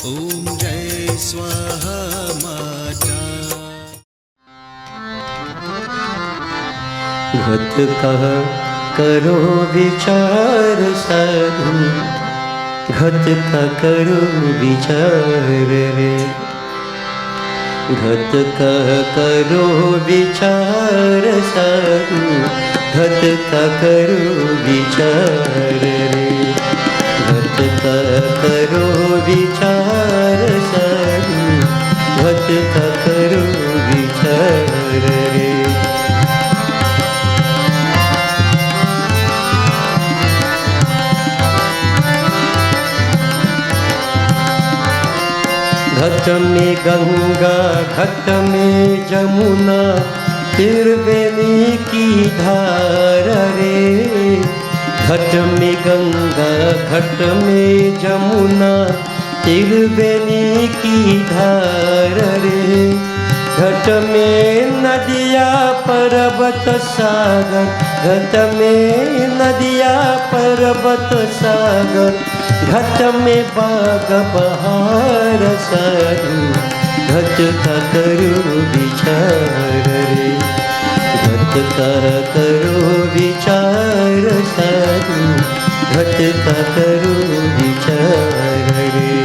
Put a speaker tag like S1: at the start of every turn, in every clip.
S1: ओम जय स्वाहा माता।
S2: घट कह करो विचार साधु, घट का करो विचार रे। घट कह करो विचार साधु, घट का करो विचार रे। घट का करो विचार साधु, घट का करो विचार रे। घट में गंगा घट में जमुना, त्रिवेणी की धार रे। घट में गंगा घट में जमुना, त्रिवेणी की धार रे। घट में नदिया पर्वत सागर, घट में नदिया पर्वत सागर। घट में बाग बहार साधु, घट का करो विचार रे। घट का करो विचार साधु, घट का करो विचार रे।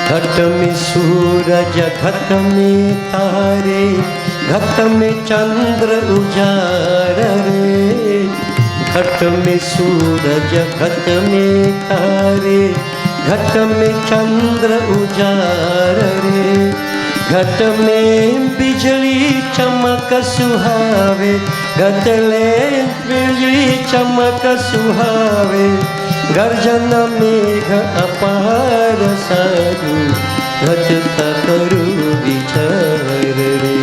S2: घट में सूरज घट में तारे, घट में चंद्र उजाड़ रे। घट में सूरज घट में तारे, घट में चंद्र उजाड़ रे। घट में बिजली चमक सुहावे, घट ले बिजली चमक सुहावे। गर्जन मेघ अपार साधु, घट का करो विचार रे।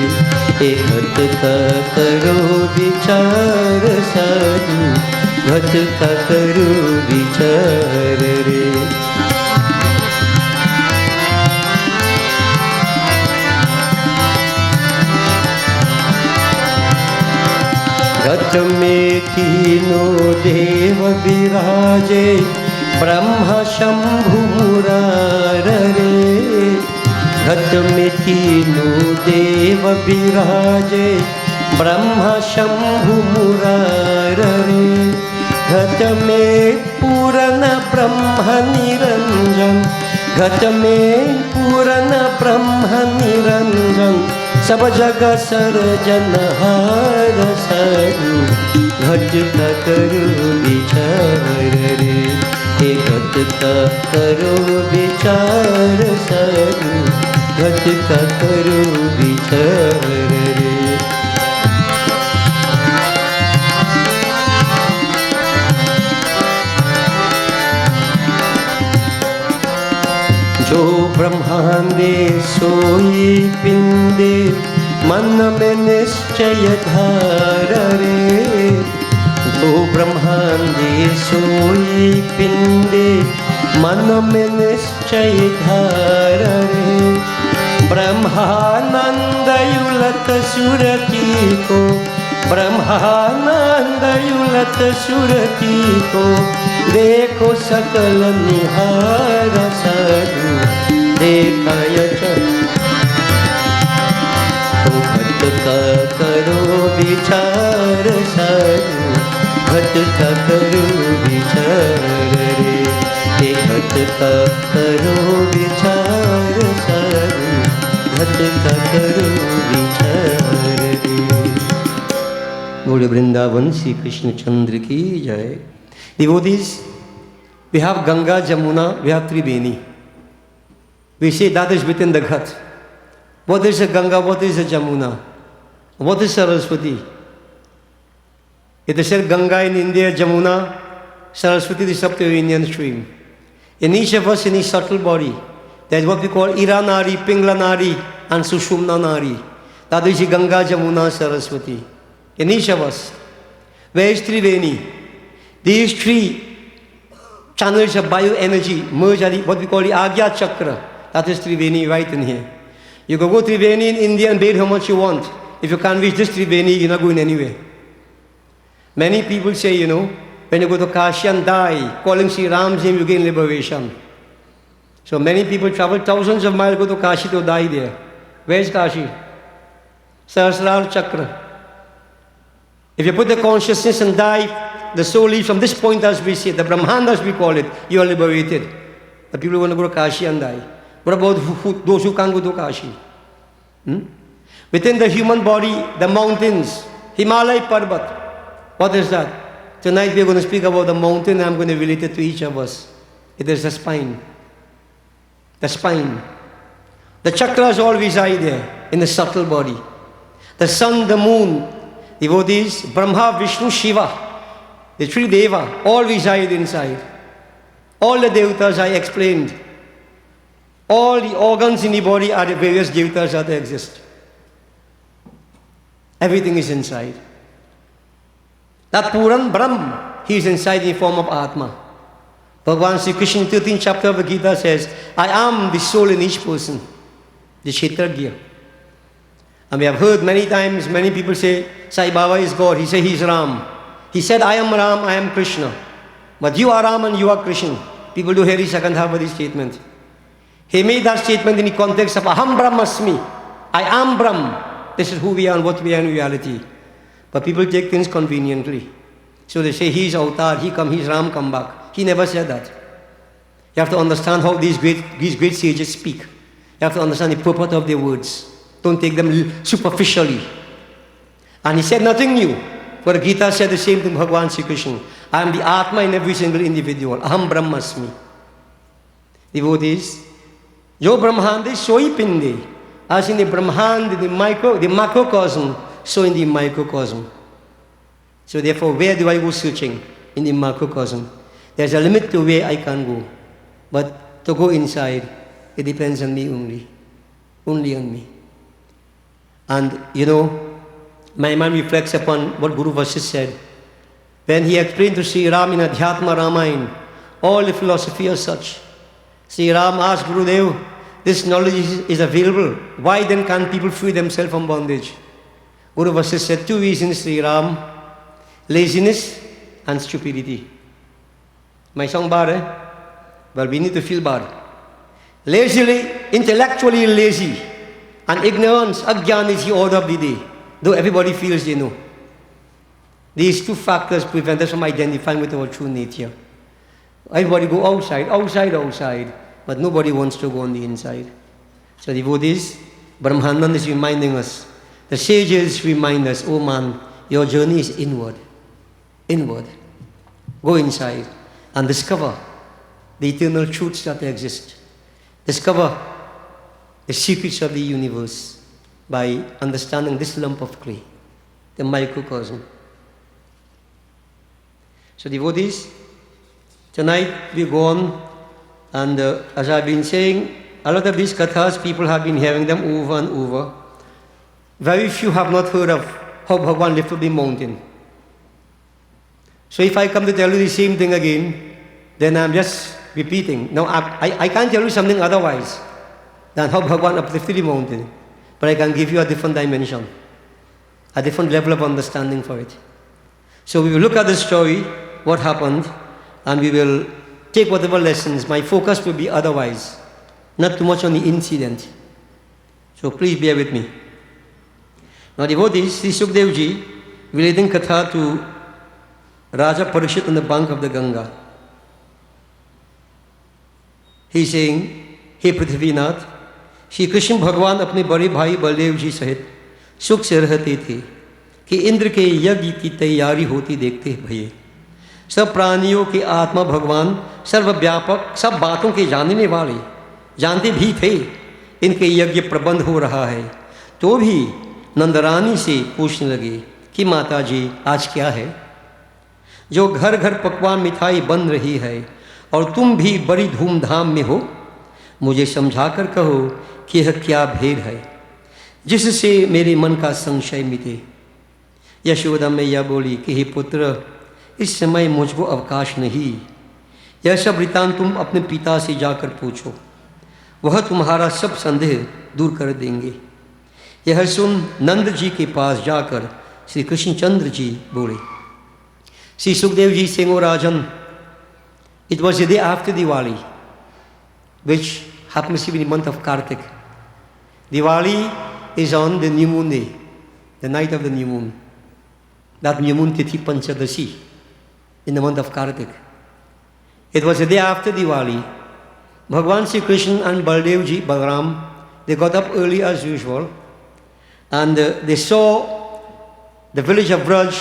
S2: घट का करो विचार साधु, घट का करो विचार रे। घट में तीनों देव विराजे, ब्रह्मा शंभु मुरार रे। घट में तीनों देव विराजे, ब्रह्मा शंभु मुरार रे। घट में पूर्ण ब्रह्म निरंजन, घट में पूर्ण ब्रह्म निरंजन। सब जग सर्जनहार साधु, घट का करो विचार रे। घट का करो विचार साधु, घट का करो विचार रे। जो ब्रह्मांडे सोई पिंडे, मन में निश्चय धार रे। जो ब्रह्मांडे सोई पिंडे, मन में निश्चय धार रे। ब्रह्मानंद युलत सुरती को, ब्रह्मानंद युलत सुरती को। देखो सकल निहार साधु, देखाय घट का करो विचार साधु, घट का करो विचार रे। घट का करो विचार साधु, घट का करो विचार रे। बोले वृंदावन श्री कृष्ण चंद्र की जय। Devotees, we have Ganga, Jamuna, we have Triveni. We say that is within the Ghat. What is a Ganga, what is a Jamuna? What is Saraswati? It is said Ganga in India, Jamuna, Saraswati is up to the Indian stream. In each of us, in each subtle body, there is what we call Ira Nari, Pingla Nari, and Sushumna Nari. That is Ganga, Jamuna, Saraswati. In each of us. Where is Triveni? These three channels of bioenergy merge at what we call the Agya Chakra. That is Triveni right in here. You can go Triveni in India and bathe how much you want.
S3: if you can't reach this Triveni, you're not going anywhere. Many people say, when you go to Kashi and die, calling Sri Ram's name, you gain liberation. So many people travel thousands of miles, go to Kashi to die there. Where is Kashi? Sahasrara Chakra. If you put the consciousness and die, the soul leaves from this point, as we say, the Brahmanda as we call it, you are liberated. But people want to go to Kashi and die. What about those who can't go to Kashi? Within the human body, the mountains, Himalaya Parbat. What is that? Tonight we are going to speak about the mountain, and I'm going to relate it to each of us. It is the spine. The spine. The chakras all reside there, in the subtle body. The sun, the moon, devotees, Brahma, Vishnu, Shiva, the three Deva, all reside inside. All the devatas I explained. All the organs in the body are the various devatas that exist. Everything is inside. That Puran Brahm, he is inside in the form of Atma. Bhagavan Sri Krishna in 13th chapter of the Gita says, I am the soul in each person, the Kshetragya. And we have heard many times, many people say, Sai Baba is God. He said he is Ram. He said, I am Ram, I am Krishna. But you are Ram and you are Krishna. People do hear the second half of this statement. He made that statement in the context of Aham Brahmasmi. I am Brahm. This is who we are and what we are in reality. But people take things conveniently. So they say, he is Avatar, he's Ram, come back. He never said that. You have to understand how these great sages speak. You have to understand the purport of their words. Don't take them superficially. And he said nothing new. For the Gita said the same to Bhagavan Sri Krishna. I am the Atma in every single individual. Aham Brahmasmi. Devotees, Jo Brahmande, so hi Pinde. As in the Brahmand, the macrocosm, so in the microcosm. So therefore, where do I go searching? In the macrocosm. There's a limit to where I can go. But to go inside, it depends on me only. Only on me. And my mind reflects upon what Guru Vasishtha said. When he explained to Sri Ram in Adhyatma Ramayana, all the philosophy as such. Sri Ram asked Gurudev, this knowledge is available. Why then can't people free themselves from bondage? Guru Vasishtha said two reasons, Sri Ram. Laziness and stupidity. My song bad, eh? Well, we need to feel bad. Lazily, intellectually lazy, and ignorance, ajnana is the order of the day. Though everybody feels they know. These two factors prevent us from identifying with our true nature. Everybody go outside, but nobody wants to go on the inside. So devotees, Brahmananda is reminding us, the sages remind us, oh man, your journey is inward. Inward. Go inside and discover the eternal truths that exist. Discover the secrets of the universe by understanding this lump of clay, the microcosm. So devotees, tonight we go on, and as I've been saying, a lot of these kathas, people have been hearing them over and over. Very few have not heard of how Bhagavan lifted the mountain. So if I come to tell you the same thing again, then I'm just repeating. Now I can't tell you something otherwise than how Bhagavan uplifted the mountain. But I can give you a different dimension, a different level of understanding for it. So we will look at the story, what happened, and we will take whatever lessons. My focus will be otherwise, not too much on the incident. So please bear with me. Now devotees, Sri Sukdev Ji relating katha to Raja Parikshit on the bank of the Ganga. He is saying, हे पृथ्वीनाथ, श्री कृष्ण भगवान अपने बड़े भाई बलदेव जी सहित सुख से रहते थे कि इंद्र के यज्ञ की तैयारी होती देखते भये। सब प्राणियों के आत्मा भगवान सर्वव्यापक, सब बातों के जानने वाले, जानते भी थे इनके यज्ञ प्रबंध हो रहा है। तो भी नंदरानी से पूछने लगे कि माता जी आज क्या है, जो घर घर पकवान मिठाई बन रही है और तुम भी बड़ी धूमधाम में हो। मुझे समझाकर कहो कि यह क्या भेद है जिससे मेरे मन का संशय मिटे। यशोदा मैया बोली कि हे पुत्र, इस समय मुझको अवकाश नहीं। यह सब वृतांत तुम अपने पिता से जाकर पूछो, वह तुम्हारा सब संदेह दूर कर देंगे। यह सुन नंद जी के पास जाकर श्री कृष्णचंद्र जी बोले, Shri Sukhdev ji saying, "O Rajan, it was the day after Diwali, which happens to be in the month of Kartik. Diwali is on the new moon day, the night of the new moon. That new moon Tithi Panchadasi in the month of Kartik. It was the day after Diwali. Bhagwan Sri Krishna and Baldev ji, Balaram, they got up early as usual, and they saw the village of Braj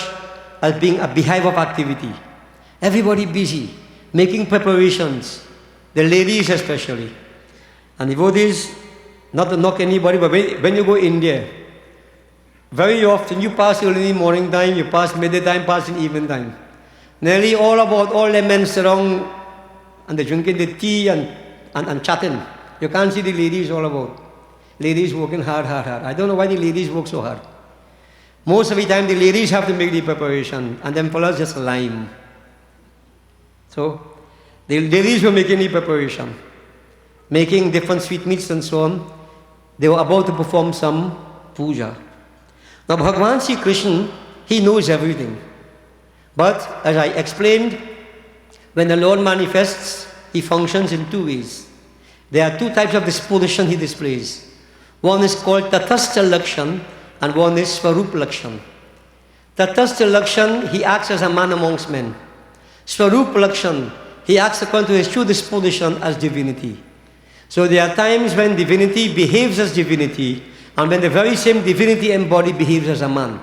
S3: as being a beehive of activity. Everybody busy, making preparations, the ladies especially. And devotees, not to knock anybody, but when you go India, very often you pass early morning time, you pass midday time, pass in evening time. Nearly all the men surround and they're drinking the tea and chatting. You can't see the ladies all about. Ladies working hard. I don't know why the ladies work so hard. Most of the time the ladies have to make the preparation and then fellows just lime. So the ladies were making the preparation, making different sweetmeats and so on. They were about to perform some puja. Now Bhagavan Sri Krishna, he knows everything. But as I explained, when the Lord manifests, he functions in two ways. There are two types of disposition he displays. One is called Tatastha Lakshan and one is Swarup Lakshan. Tatastha Lakshan, he acts as a man amongst men. Swarup Lakshan, he acts according to his true disposition as divinity. So there are times when divinity behaves as divinity and when the very same divinity embodied behaves as a man.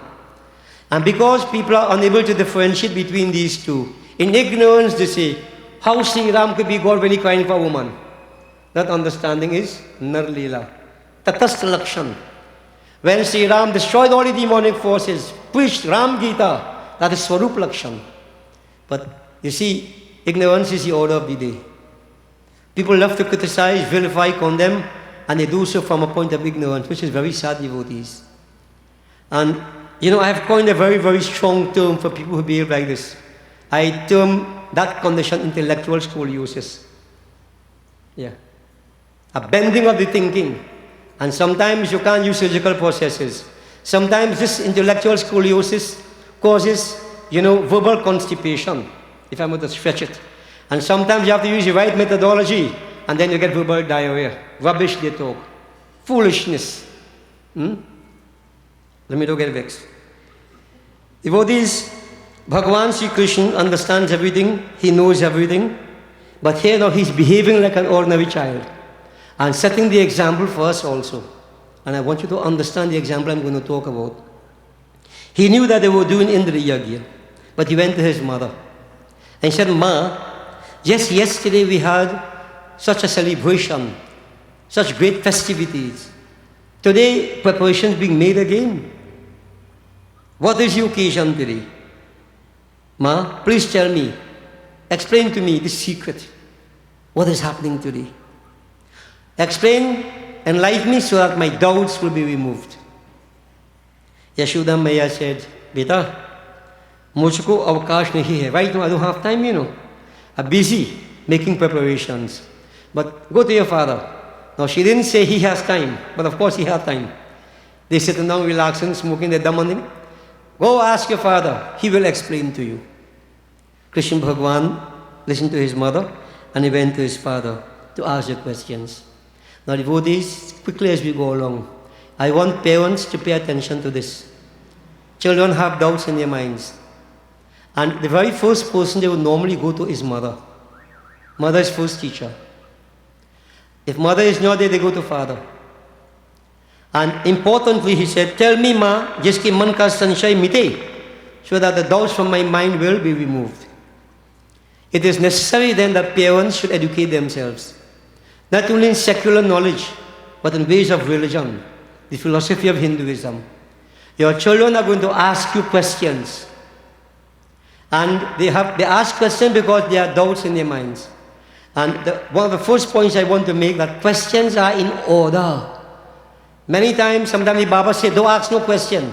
S3: And because people are unable to differentiate between these two, in ignorance they say, how Sri Ram could be God when he cried for a woman? That understanding is Narlila. Tatastha Lakshan. When Sri Ram destroyed all the demonic forces, preached Ram Gita, that is Swarup Lakshan. But you see, ignorance is the order of the day. People love to criticize, vilify, condemn, and they do so from a point of ignorance, which is very sad, devotees. And I have coined a very, very strong term for people who behave like this. I term that condition intellectual scoliosis. Yeah. A bending of the thinking. And sometimes you can't use surgical processes. Sometimes this intellectual scoliosis causes, verbal constipation, if I'm going to stretch it. And sometimes you have to use the right methodology, and then you get verbal diarrhea. Rubbish they talk. Foolishness. Let me not get vexed. Devotees, Bhagavan Sri Krishna understands everything, he knows everything, but here now he's behaving like an ordinary child and setting the example for us also. And I want you to understand the example I'm going to talk about. He knew that they were doing Indra Yagya, but he went to his mother and said, "Ma, just yesterday we had such a celebration, such great festivities. Today preparations being made again. What is the occasion today? Ma, please tell me, explain to me the secret. What is happening today? Explain, enlighten me so that my doubts will be removed." Yashoda Maya said, "Beta, mujhko avkash nahi hai. Right now I don't have time, I'm busy making preparations. But go to your father." Now she didn't say he has time, but of course he had time. They sitting down relaxing, smoking their damanim. Go ask your father, he will explain to you. Krishna Bhagwan listened to his mother and he went to his father to ask the questions. Now devotees, quickly as we go along, I want parents to pay attention to this. Children have doubts in their minds. And the very first person they would normally go to is mother. Mother is first teacher. If mother is not there, they go to father. And importantly, he said, "Tell me, Ma, jiske man ka sanshay mite, so that the doubts from my mind will be removed." It is necessary then that parents should educate themselves, not only in secular knowledge, but in ways of religion, the philosophy of Hinduism. Your children are going to ask you questions. And they ask questions because there are doubts in their minds. And one of the first points I want to make, that questions are in order. Many times, sometimes the Baba say, "Don't ask no question."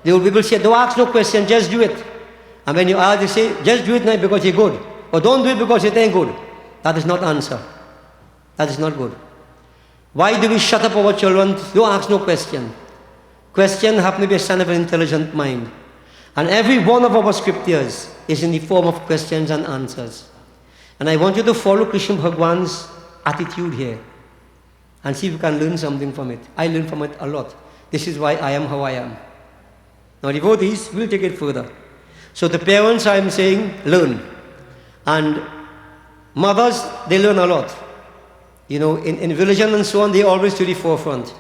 S3: The old people say, "Don't ask no question, just do it." And when you ask, they say, "Just do it now because you're good." Or "Don't do it because it ain't good." That is not answer. That is not good. Why do we shut up our children? Don't ask no question. Question happen to be a sign of an intelligent mind. And every one of our scriptures is in the form of questions and answers. And I want you to follow Krishna Bhagwan's attitude here and see if you can learn something from it. I learn from it a lot. This is why I am how I am. Now devotees, we'll take it further. So the parents, I am saying, learn. And mothers, they learn a lot. You know, in religion and so on, they always to the forefront.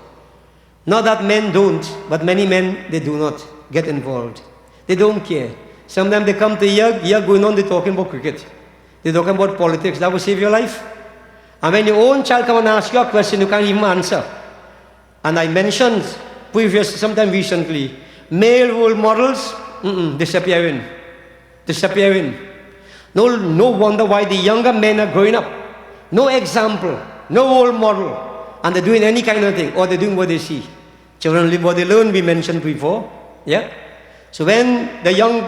S3: Not that men don't, but many men, they do not get involved. They don't care. Sometimes they come to here going on, they're talking about cricket. They're talking about politics. That will save your life. And when your own child come and ask you a question, you can't even answer. And I mentioned sometime recently, male role models, disappearing. Disappearing. No wonder why the younger men are growing up. No example, no role model. And they're doing any kind of thing, or they're doing what they see. Children live what they learn, we mentioned before. Yeah? So when the young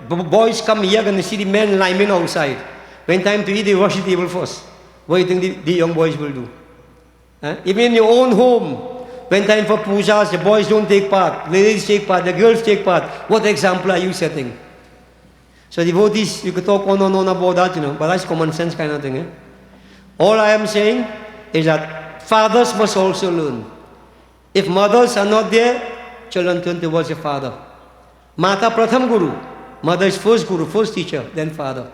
S3: boys come here and they see the men liming outside, when time to eat, they wash the table first. What do you think the young boys will do? Even in your own home, when time for pujas, the boys don't take part, ladies take part, the girls take part. What example are you setting? So devotees, you could talk on and on about that, but that's common sense kind of thing. All I am saying is that fathers must also learn. If mothers are not there, children turn towards your father. Mata Pratham Guru. Mother is first Guru, first teacher, then father.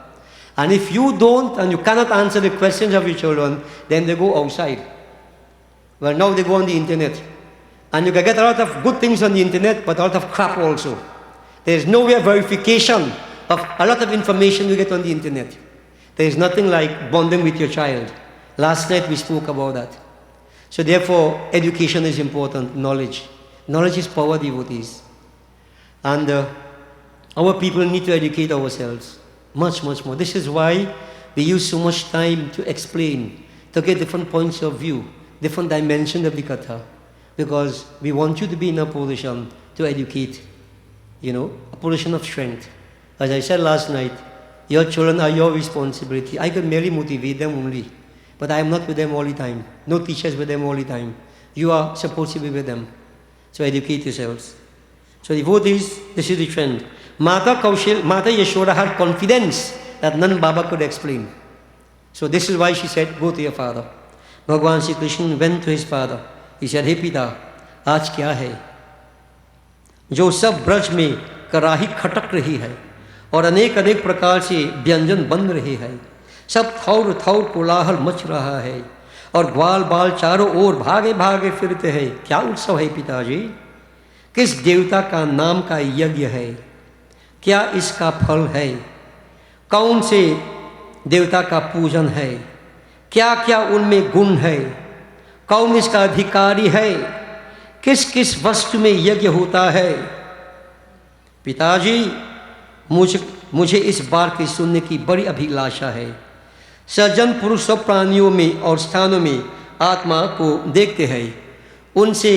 S3: And if you don't and you cannot answer the questions of your children, then they go outside. Well, now they go on the internet. And you can get a lot of good things on the internet, but a lot of crap also. There is nowhere verification of a lot of information you get on the internet. There is nothing like bonding with your child. Last night we spoke about that. So therefore, education is important, knowledge. Knowledge is power, devotees. And our people need to educate ourselves. Much, much more. This is why we use so much time to explain, to get different points of view, different dimensions of the Katha. Because we want you to be in a position to educate, a position of strength. As I said last night, your children are your responsibility. I can merely motivate them only. But I am not with them all the time. No teachers with them all the time. You are supposed to be with them. So educate yourselves. So devotees, this is the trend. Mata Yashoda had confidence that none Baba could explain. So this is why she said, go to your father. Bhagwan Sri Krishna went to his father. He said, hey Pita, aaj kya hai? जो सब ब्रज में कराही खटक रही है और अनेक अनेक प्रकार से व्यंजन बन रहे हैं, सब थौर थौर कोलाहल मच रहा है और ग्वाल बाल चारों ओर भागे भागे फिरते हैं, क्या उत्सव है पिताजी? किस देवता का नाम का यज्ञ है? क्या इसका फल है? कौन से देवता का पूजन है? क्या क्या उनमें गुण है? कौन इसका अधिकारी है? किस किस वस्तु में यज्ञ होता है? पिताजी, मुझे इस बार की सुनने की बड़ी अभिलाषा है। सज्जन पुरुष सब प्राणियों में और स्थानों में आत्मा को देखते हैं, उनसे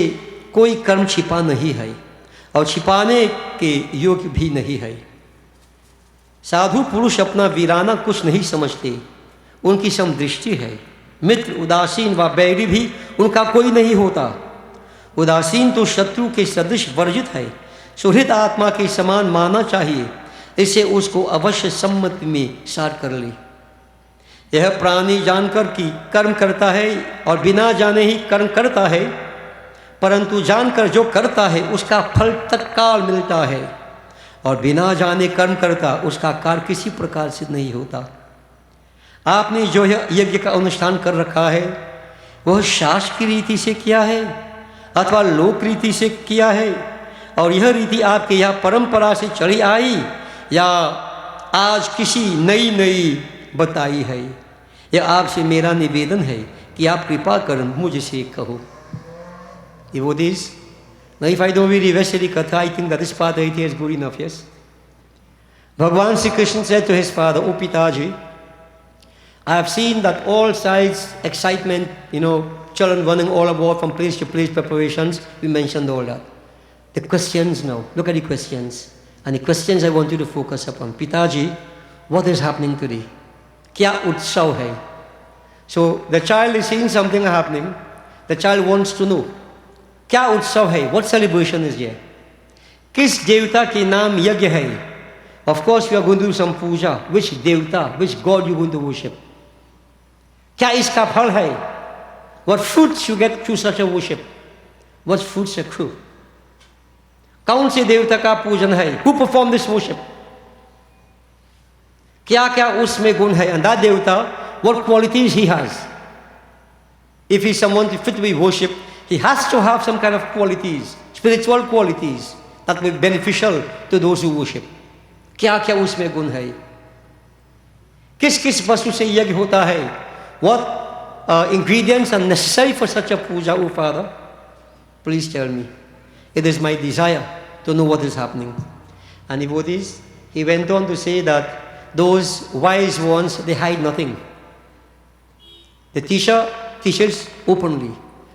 S3: कोई कर्म छिपा नहीं है और छिपाने के योग्य भी नहीं है। साधु पुरुष अपना वीराना कुछ नहीं समझते, उनकी समदृष्टि है। मित्र उदासीन व बैरी भी उनका कोई नहीं होता। उदासीन तो शत्रु के सदृश वर्जित है, सुहृद आत्मा के समान मानना चाहिए, इसे उसको अवश्य सम्मति में सार कर ले। यह प्राणी जानकर कि कर्म करता है और बिना जाने ही कर्म करता है, परंतु जानकर जो करता है उसका फल तत्काल मिलता है और बिना जाने कर्म करता उसका कार्य किसी प्रकार से नहीं होता। आपने जो यज्ञ का अनुष्ठान कर रखा है वह शास्त्र की रीति से किया है अथवा लोक रीति से किया है, और यह रीति आपके यहाँ परंपरा से चली आई या आज किसी नई बताई है? यह आपसे मेरा निवेदन है कि आप कृपा कर मुझसे कहो। Devotees, now if I don't read the rest of the Katha, I think that this part right here is good enough, yes? Bhagavan Sri Krishna said to his father, O Pitaji, I have seen that all sides, excitement, children running all about from place to place, preparations, we mentioned all that. The questions now, look at the questions. And the questions I want you to focus upon. Pitaji, what is happening today? Kya utsav hai? So the child is seeing something happening. The child wants to know. क्या उत्सव है? What celebration is here? किस देवता के नाम यज्ञ है? Of course you are going to do some puja. Which devta, which god you are going to worship? क्या इसका फल है? What fruits you get through such a worship? What fruits accrue? कौन से देवता का पूजन है? Who perform this worship? क्या क्या उसमें गुण है? And that devta, what qualities he has? If he is someone fit to be worshipped, he has to have some kind of qualities, spiritual qualities that will be beneficial to those who worship. क्या क्या उसमें गुण है? किस किस वस्तु से यज्ञ होता है? What ingredients are necessary for such a puja, O Father? Please tell me. It is my desire to know what is happening. And devotees, he went on to say that those wise ones, they hide nothing. The teacher teaches openly.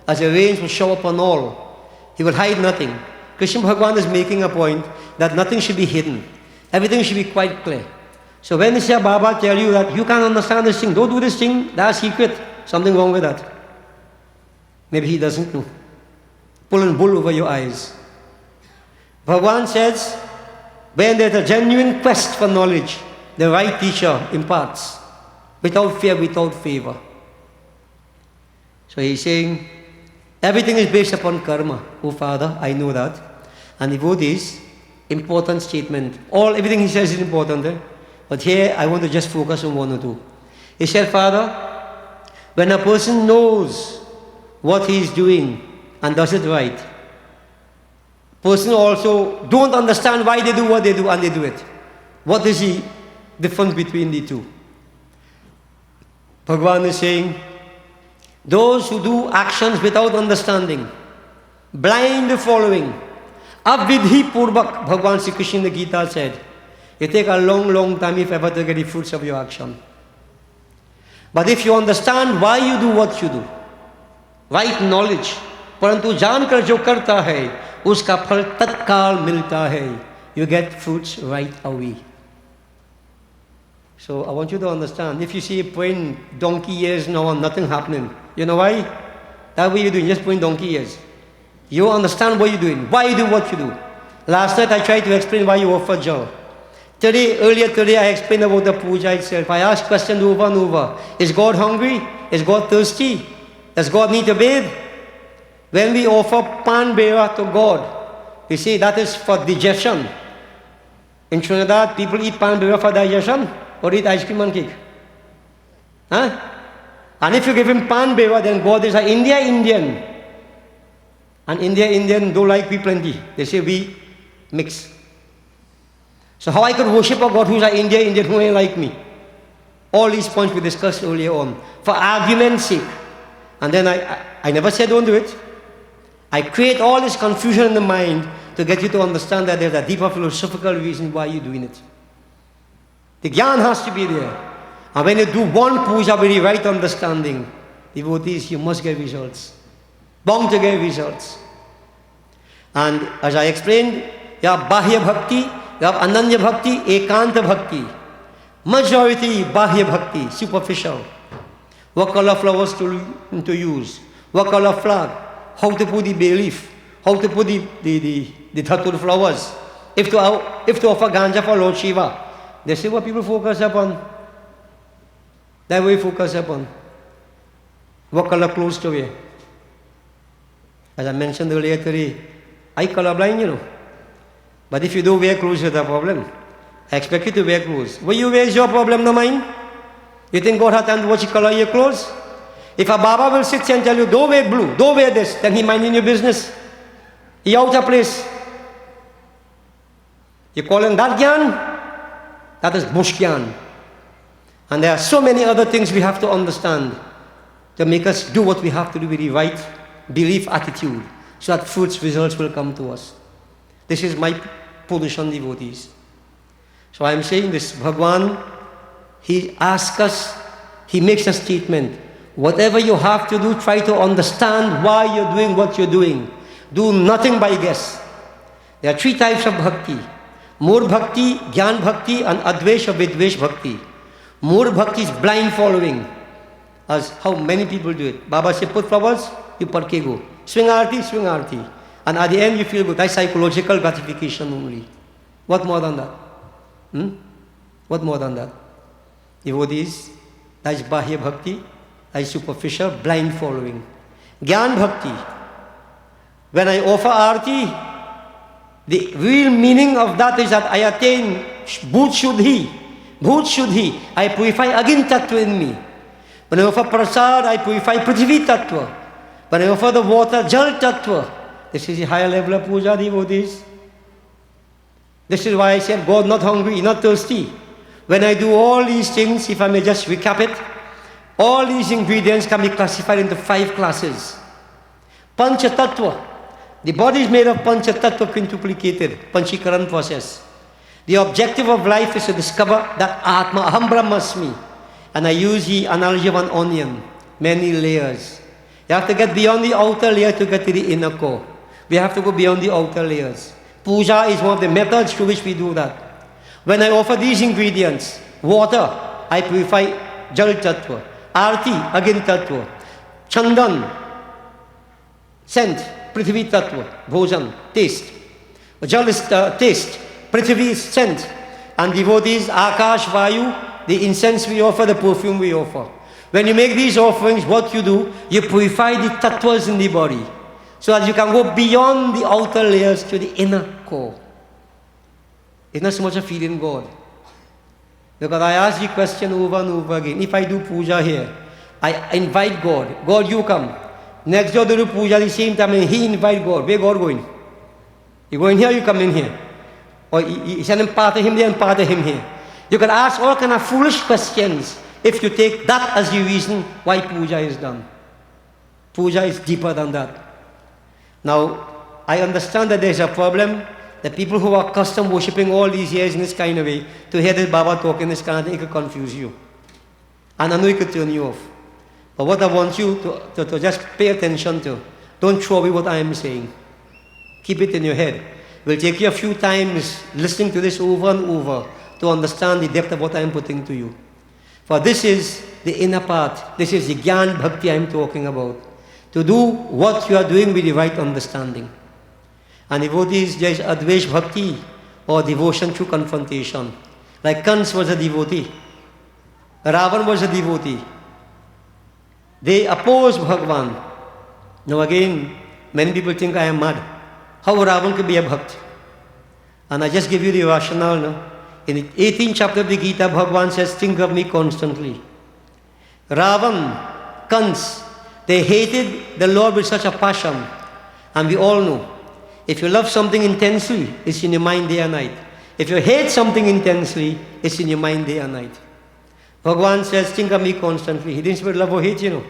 S3: As the rains will shower upon all, he will hide nothing. Krishna Bhagavan is making a point that nothing should be hidden. Everything should be quite clear. So when they say Baba tell you that you can't understand this thing, don't do this thing, that's secret. Something wrong with that. Maybe he doesn't know. Pulling bull over your eyes. Bhagavan says, when there's a genuine quest for knowledge, the right teacher imparts, without fear, without favor. So he's saying, everything is based upon karma. Oh Father, I know that. And devotees, important statement. Everything he says is important. But here I want to just focus on one or two. He said, Father, when a person knows what he is doing and does it right, person also don't understand why they do what they do and they do it. What is the difference between the two? Bhagavan is saying, those who do actions without understanding, blind following, avidhi purvak, Bhagavan Sri Krishna in the Gita said, it take a long, long time if ever to get the fruits of your action. But if you understand why you do what you do, right knowledge, परंतु जानकर जो करता है उसका फल तत्काल मिलता है. You get fruits right away. So I want you to understand, if you see a praying donkey years now and nothing happening, you know why? That's what you're doing, just praying donkey years. You understand what you're doing, why you do what you do. Last night I tried to explain why you offer jal. Earlier today I explained about the puja itself. I asked questions over and over. Is God hungry? Is God thirsty? Does God need to bathe? When we offer pan beva to God, you see that is for digestion. In Trinidad, people eat pan beva for digestion or eat ice cream and cake. Huh? And if you give him pan beva, then God is an Indian. And Indian don't like we plenty. They say we mix. So how I could worship a God who's an Indian who ain't like me? All these points we discussed earlier on. For argument's sake. And then I never said don't do it. I create all this confusion in the mind to get you to understand that there's a deeper philosophical reason why you're doing it. The gyan has to be there. And when you do one puja with the right understanding, devotees, you must get results. Bound to get results. And as I explained, you have Bahya Bhakti, you have Ananya Bhakti, Ekanta Bhakti. Majority Bahya Bhakti, superficial. What color flowers to use, what color flag, how to put the bay leaf, how to put the dhatur flowers. If to offer ganja for Lord Shiva, they say what people focus upon. That way focus upon. What color clothes to wear. As I mentioned earlier today, I colorblind, you know. But if you don't wear clothes, it's a problem. I expect you to wear clothes. What you wear is your problem, not mine. You think God has time to watch you color your clothes? If a Baba will sit and tell you, don't wear blue, don't wear this, then he minding your business. He out of place. You call him that gyan? That is bush gyan. And there are so many other things we have to understand to make us do what we have to do with the right belief attitude, so that fruits, results will come to us. This is my position, devotees. So I am saying this, Bhagwan, he asks us, he makes a statement. Whatever you have to do, try to understand why you're doing what you're doing. Do nothing by guess. There are three types of bhakti. Mur bhakti, Gyan bhakti, and Advesh or Vidvesh bhakti. Mur bhakti is blind following, as how many people do it. Baba said, put flowers, you parke go. Swing arti, swing arti. And at the end you feel good. That's psychological gratification only. What more than that? What more than that? Devotees, that's Bahya Bhakti, that's superficial, blind following. Gyan Bhakti. When I offer arti, the real meaning of that is that I attain Bhut Shuddhi. Bhut Shuddhi. I purify again Tattva in me. When I offer Prasad, I purify Prithvi Tattva. When I offer the water, Jal Tattva. This is the higher level of puja, devotees. This is why I said, God not hungry, not thirsty. When I do all these things, if I may just recap it, all these ingredients can be classified into 5 classes. Pancha Tattva. The body is made of Pancha Tattva quintuplicated, Panchikaran process. The objective of life is to discover that Atma, Aham Brahmasmi. And I use the analogy of an onion, many layers. You have to get beyond the outer layer to get to the inner core. We have to go beyond the outer layers. Puja is one of the methods through which we do that. When I offer these ingredients, water, I purify Jal Tattva. Arti, again Tattva. Chandan, scent, Prithvi Tattva. Bhojan, taste. Jal is taste. Prithvi is scent. And devotees, Akash, Vayu, the incense we offer, the perfume we offer. When you make these offerings, what you do, you purify the tattvas in the body. So that you can go beyond the outer layers to the inner core. It's not so much a feeling God. Because I ask the question over and over again. If I do puja here, I invite God. God, you come. Next door to do puja at the same time, and he invite God. Where God going? You go in here, you come in here. Or you send him part of him there and part of him here. You can ask all kind of foolish questions if you take that as the reason why puja is done. Puja is deeper than that. Now, I understand that there's a problem. The people who are accustomed worshipping all these years in this kind of way, to hear this Baba talking this kind of thing, it could confuse you. And I know it could turn you off. But what I want you to just pay attention to, don't throw away what I am saying. Keep it in your head. It will take you a few times listening to this over and over to understand the depth of what I am putting to you. For this is the inner part. This is the Gyan Bhakti I am talking about. To do what you are doing with the right understanding. And devotees, there is Advesh Bhakti, or devotion through confrontation. Like Kans was a devotee. Ravan was a devotee. They opposed Bhagavan. Now again, many people think I am mad. How Ravan could be a Bhakt? And I just give you the rationale now. In the 18th chapter of the Gita, Bhagavan says, think of me constantly. Ravan, Kans, they hated the Lord with such a passion. And we all know, if you love something intensely, it's in your mind day and night. If you hate something intensely, it's in your mind day and night. Bhagavan says, think of me constantly. He didn't say love or hate, you know.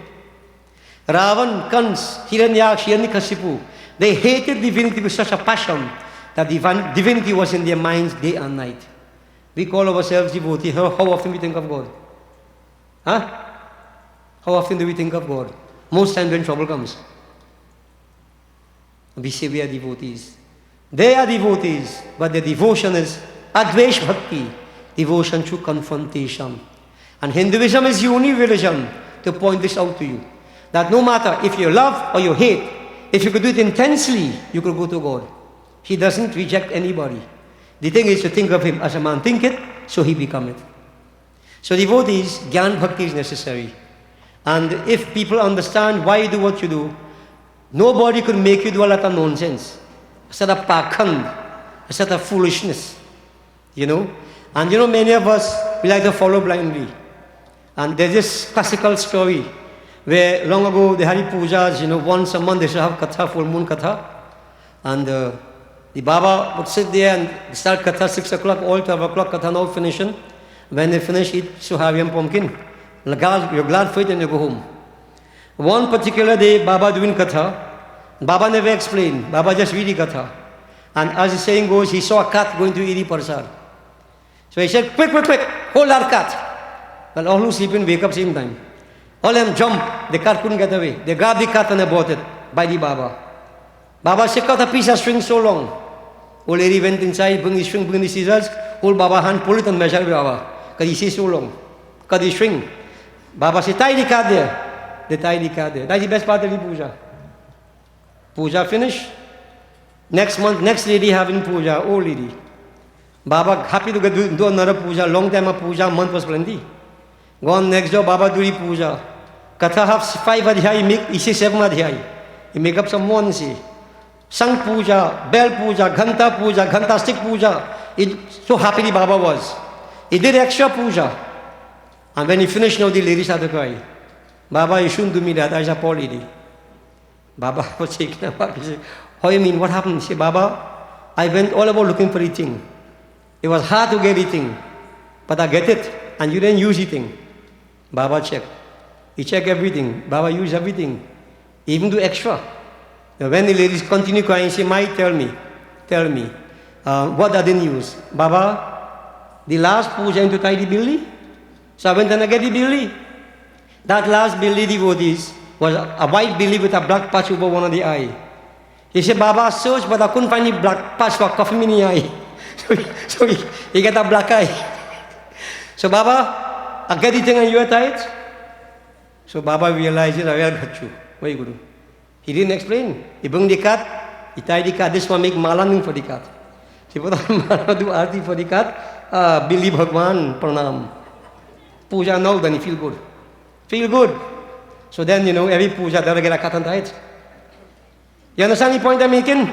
S3: Ravan, Kans, Hiranyaksha, Hiranyakashipu, they hated divinity with such a passion that divinity was in their minds day and night. We call ourselves devotees. How often we think of God? Huh? How often do we think of God? Most times when trouble comes. We say we are devotees. They are devotees, but their devotion is Advesh Bhakti, devotion through confrontation. And Hinduism is the only religion to point this out to you. That no matter if you love or you hate, if you could do it intensely, you could go to God. He doesn't reject anybody. The thing is to think of him as a man thinketh, so he becometh. So devotees, Gyan Bhakti is necessary. And if people understand why you do what you do, nobody could make you do a lot of nonsense. A set of pakhand, a set of foolishness. You know? And you know, many of us, we like to follow blindly. And there's this classical story where long ago they had pujas, you know, once a month they should have katha, full moon katha. And the Baba would sit there and start katha 6 o'clock, all 12 o'clock, katha now finishing. When they finish, eat suhavi and pumpkin. You're glad for it and you go home. One particular day, Baba doing katha. Baba never explained. Baba just read the katha. And as the saying goes, he saw a cat going to eat the prasad. So he said, quick, quick, quick, hold that cat. Well, all who sleeping wake up same time. All of them jump. The cat couldn't get away. They grabbed the cat and they brought it by the Baba. Baba said, cut a piece of string so long. Old lady went inside, bring the string, bring the scissors. Hold Baba hand, pull it and measure the Baba. Because he says so long. Cut the string. Baba said, tie the cat there. They tie the cat there. That's the best part of the puja. Puja finished. Next month, next lady having puja, old lady. Baba happy to do another puja. Long time of puja, month was plenty. Go on next door, Baba do the puja. Katha have 5 adhyay, he say 7 adhyay. He make up some one say. Sang puja, bell puja, ghanta stick puja. So happily Baba was. He did extra puja. And when he finished, now the lady started to cry. Baba, you shouldn't do me that. I was a poor lady. Baba was taken aback. He said, how you mean? What happened? He said, Baba, I went all about looking for eating. It was hard to get eating. But I get it. And you didn't use eating. Baba checked. He checked everything. Baba used everything. Even do extra. Now when the ladies continue crying, she might tell me, what I didn't use. Baba, the last puja into tidy billy. So I went and I get the billy. That last billy devotees was a white billy with a black patch over one of the eye. He said, Baba, I searched, but I couldn't find the black patch for coffee in the eye. so he got a black eye. So Baba, I get the thing and you are tight. So Baba realized it, I will got you. Very good. He didn't explain. He bring the cat, he tied the cat. This one make malaning for the cat. He put on mala, do arti for the cat. Billy Bhagwan, pranam. Puja now, then he feel good. Feel good. So then, every puja, they'll get a cat and tight. You understand the point I'm making?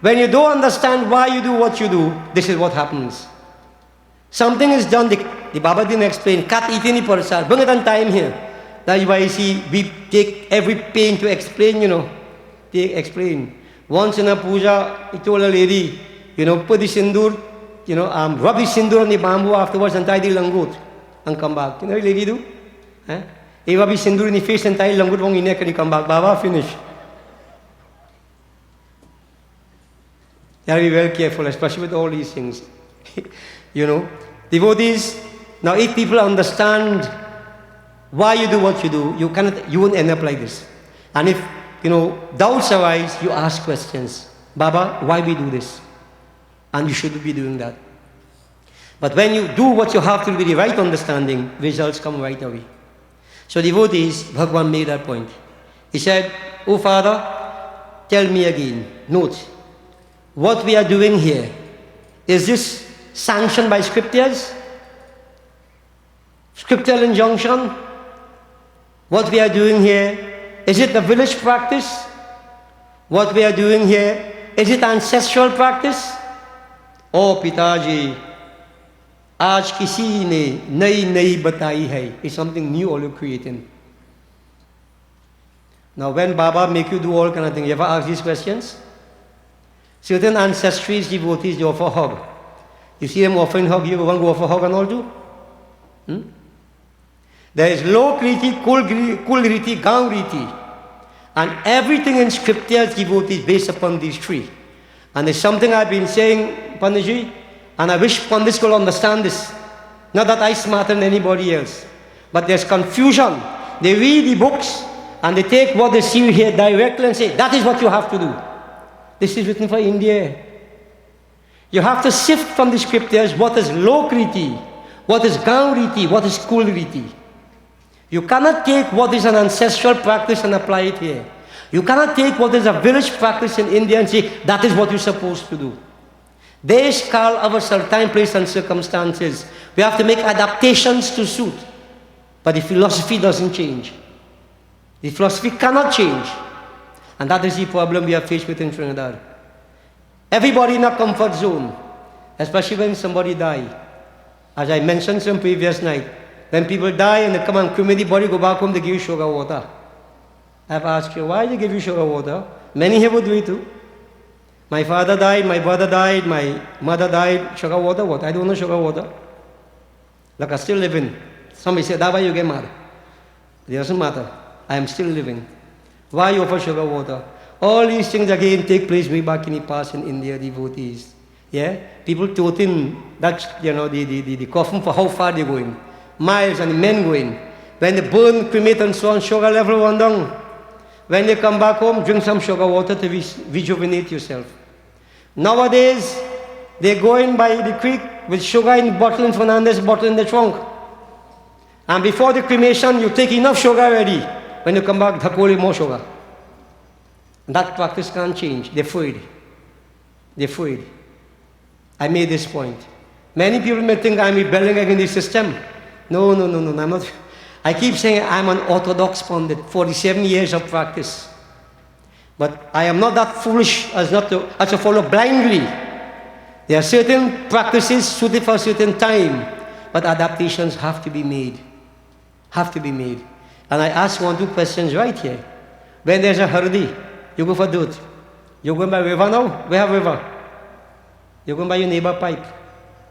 S3: When you don't understand why you do what you do, this is what happens. Something is done, the Baba didn't explain. Cat eating the prasad. Bring it on time here. That's why you see, we take every pain to explain, explain. Once in a puja, he told a lady, put the sindoor, rub the sindoor on the bamboo afterwards and tie the langut and come back. You know what the lady do? He rub the sindoor in the face and tie the langut on the neck and he come back. Baba, finish. You have to be very careful, especially with all these things. Devotees, now if people understand why you do what you do, you won't end up like this. And if, doubts arise, you ask questions. Baba, why we do this? And you should be doing that. But when you do what you have to do with the right understanding, results come right away. So devotees, Bhagwan made that point. He said, Oh Father, tell me again, note, what we are doing here, is this sanctioned by scriptures? Scriptural injunction? What we are doing here, is it a village practice? What we are doing here, is it ancestral practice? Oh Pitaji, आज किसी ने नई बताई है. It's something new all you're creating. Now when Baba make you do all kind of things, you ever ask these questions? Certain ancestries, devotees, they offer hug. You see them offering hug, you want to go offer hug and all too? There is low kriti, kul riti, gang riti. And everything in scriptures, devotees, based upon these three. And there's something I've been saying, Panditji, and I wish Pandits could understand this. Not that I'm smarter than anybody else. But there's confusion. They read the books, and they take what they see here directly and say, that is what you have to do. This is written for India. You have to sift from the scriptures what is low kriti, what is gang riti, what is kul riti. You cannot take what is an ancestral practice and apply it here. You cannot take what is a village practice in India and say, that is what you're supposed to do. Desh, kal, avasar, time, place, and circumstances. We have to make adaptations to suit. But the philosophy doesn't change. The philosophy cannot change. And that is the problem we are faced with in Trinidad. Everybody in a comfort zone, especially when somebody dies. As I mentioned some previous night, when people die and they come and cremate the body, go back home, they give you sugar water. I've asked you, why do they give you sugar water? Many here would do it too. My father died, my brother died, my mother died, sugar water, what? I don't know sugar water. Like I'm still living. Somebody said, that's why you get mad. It doesn't matter. I am still living. Why you offer sugar water? All these things again take place way back in the past in India, devotees. Yeah? People toting that, the coffin for how far they're going. Miles and the men going. When they burn, cremate and so on, sugar level went down. When they come back home, drink some sugar water to rejuvenate yourself. Nowadays, they go in by the creek with sugar in the bottle in Fernandez, bottle in the trunk. And before the cremation, you take enough sugar already. When you come back, dhakoli more sugar. That practice can't change. They're afraid. They're afraid. I made this point. Many people may think I'm rebelling against the system. No, I'm not. I keep saying I'm an orthodox pundit, 47 years of practice. But I am not that foolish as to follow blindly. There are certain practices suited for a certain time, but adaptations have to be made. Have to be made. And I ask 1, 2 questions right here. When there's a hurry, you go for dirt. You're going by river now? We have river. You're going by your neighbor pipe.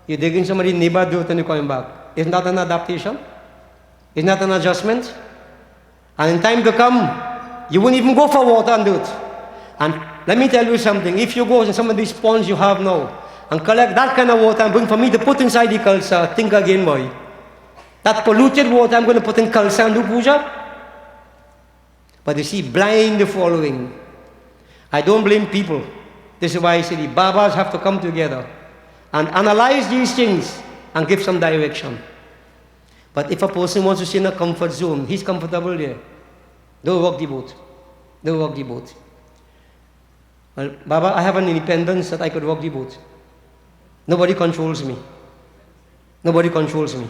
S3: You're digging somebody's neighbor dirt and you're coming back. Isn't that an adaptation? Isn't that an adjustment? And in time to come, you won't even go for water and dirt. And let me tell you something. If you go in some of these ponds you have now and collect that kind of water and bring for me to put inside the Kalsa, think again, boy. That polluted water I'm going to put in Kalsa and do puja? But you see, blind following. I don't blame people. This is why I say the Babas have to come together and analyze these things and give some direction. But if a person wants to stay in a comfort zone, he's comfortable there. Don't rock the boat. Don't rock the boat. Well, Baba, I have an independence that I could rock the boat. Nobody controls me. Nobody controls me.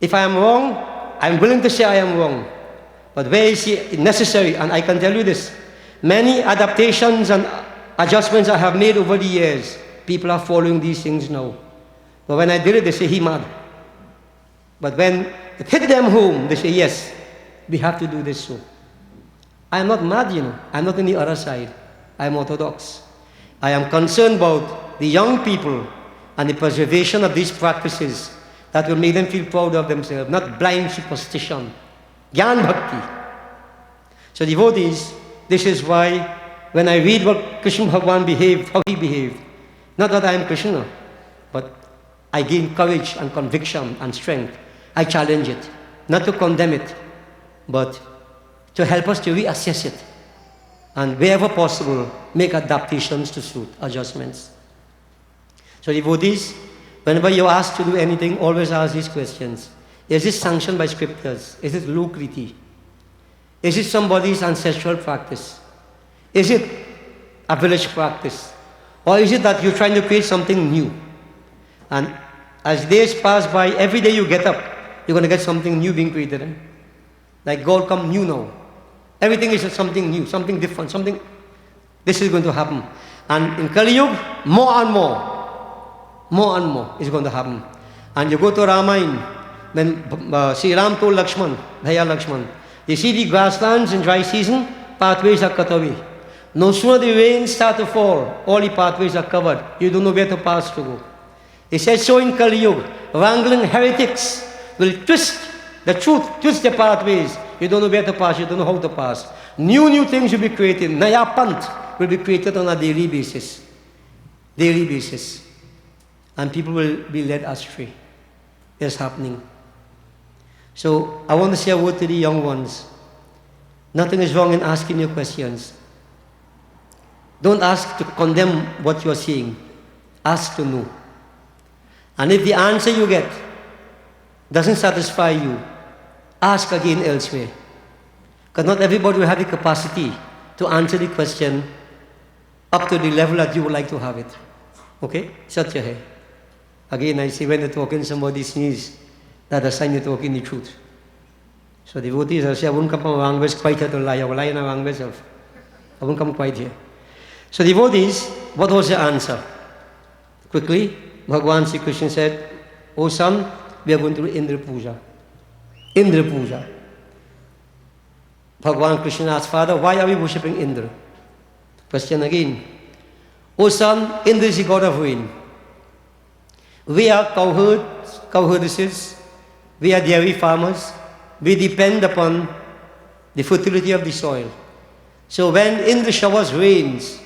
S3: If I am wrong, I'm willing to say I am wrong. But where is it necessary? And I can tell you this. Many adaptations and adjustments I have made over the years, people are following these things now. But when I did it, they say, he mad. But when it hit them home, they say, yes, we have to do this so. I am not mad, you know. I'm not on the other side. I am orthodox. I am concerned about the young people and the preservation of these practices that will make them feel proud of themselves, not blind superstition. Gyan Bhakti. So devotees, this is why when I read what Krishna Bhagavan behaved, how he behaved, not that I am Krishna, but I gain courage and conviction and strength. I challenge it, not to condemn it, but to help us to reassess it. And wherever possible, make adaptations to suit, adjustments. So devotees, whenever you're asked to do anything, always ask these questions. Is this sanctioned by scriptures? Is it Lokriti? Is it somebody's ancestral practice? Is it a village practice? Or is it that you're trying to create something new? And as days pass by, every day you get up, you're going to get something new being created. Like God come new now. Everything is something new, something different, something. This is going to happen. And in Kali Yuga, more and more is going to happen. And you go to Ramayana, when Sri Ram told Lakshman, Bhaiya Lakshman, you see the grasslands in dry season, pathways are cut away. No sooner the rains start to fall, all the pathways are covered. You don't know where to pass to go. He says so in Kali Yuga, wrangling heretics will twist the truth, twist the pathways. You don't know where to pass, you don't know how to pass. New things will be created. Naya Panth will be created on a daily basis. Daily basis. And people will be led astray. It's happening. So I want to say a word to the young ones. Nothing is wrong in asking your questions. Don't ask to condemn what you're saying. Ask to know. And if the answer you get doesn't satisfy you, ask again elsewhere. Because not everybody will have the capacity to answer the question up to the level that you would like to have it. Okay? Shut your head. Again, I say when you're talking, somebody sneeze. That's a sign you're talking the truth. So devotees, I say, I wouldn't come from Wangwes quite here to lie. I will lie in a Wangwes self. I won't come quite here. So devotees, what was the answer? Quickly, Bhagavan Sri Krishna said, "O son, we are going to do Indra Puja." Indra Puja. Bhagavan Krishna asked, "Father, why are we worshipping Indra?" Question again. "O son, Indra is the god of rain. We are cowherdesses. We are dairy farmers. We depend upon the fertility of the soil. So when Indra showers rains,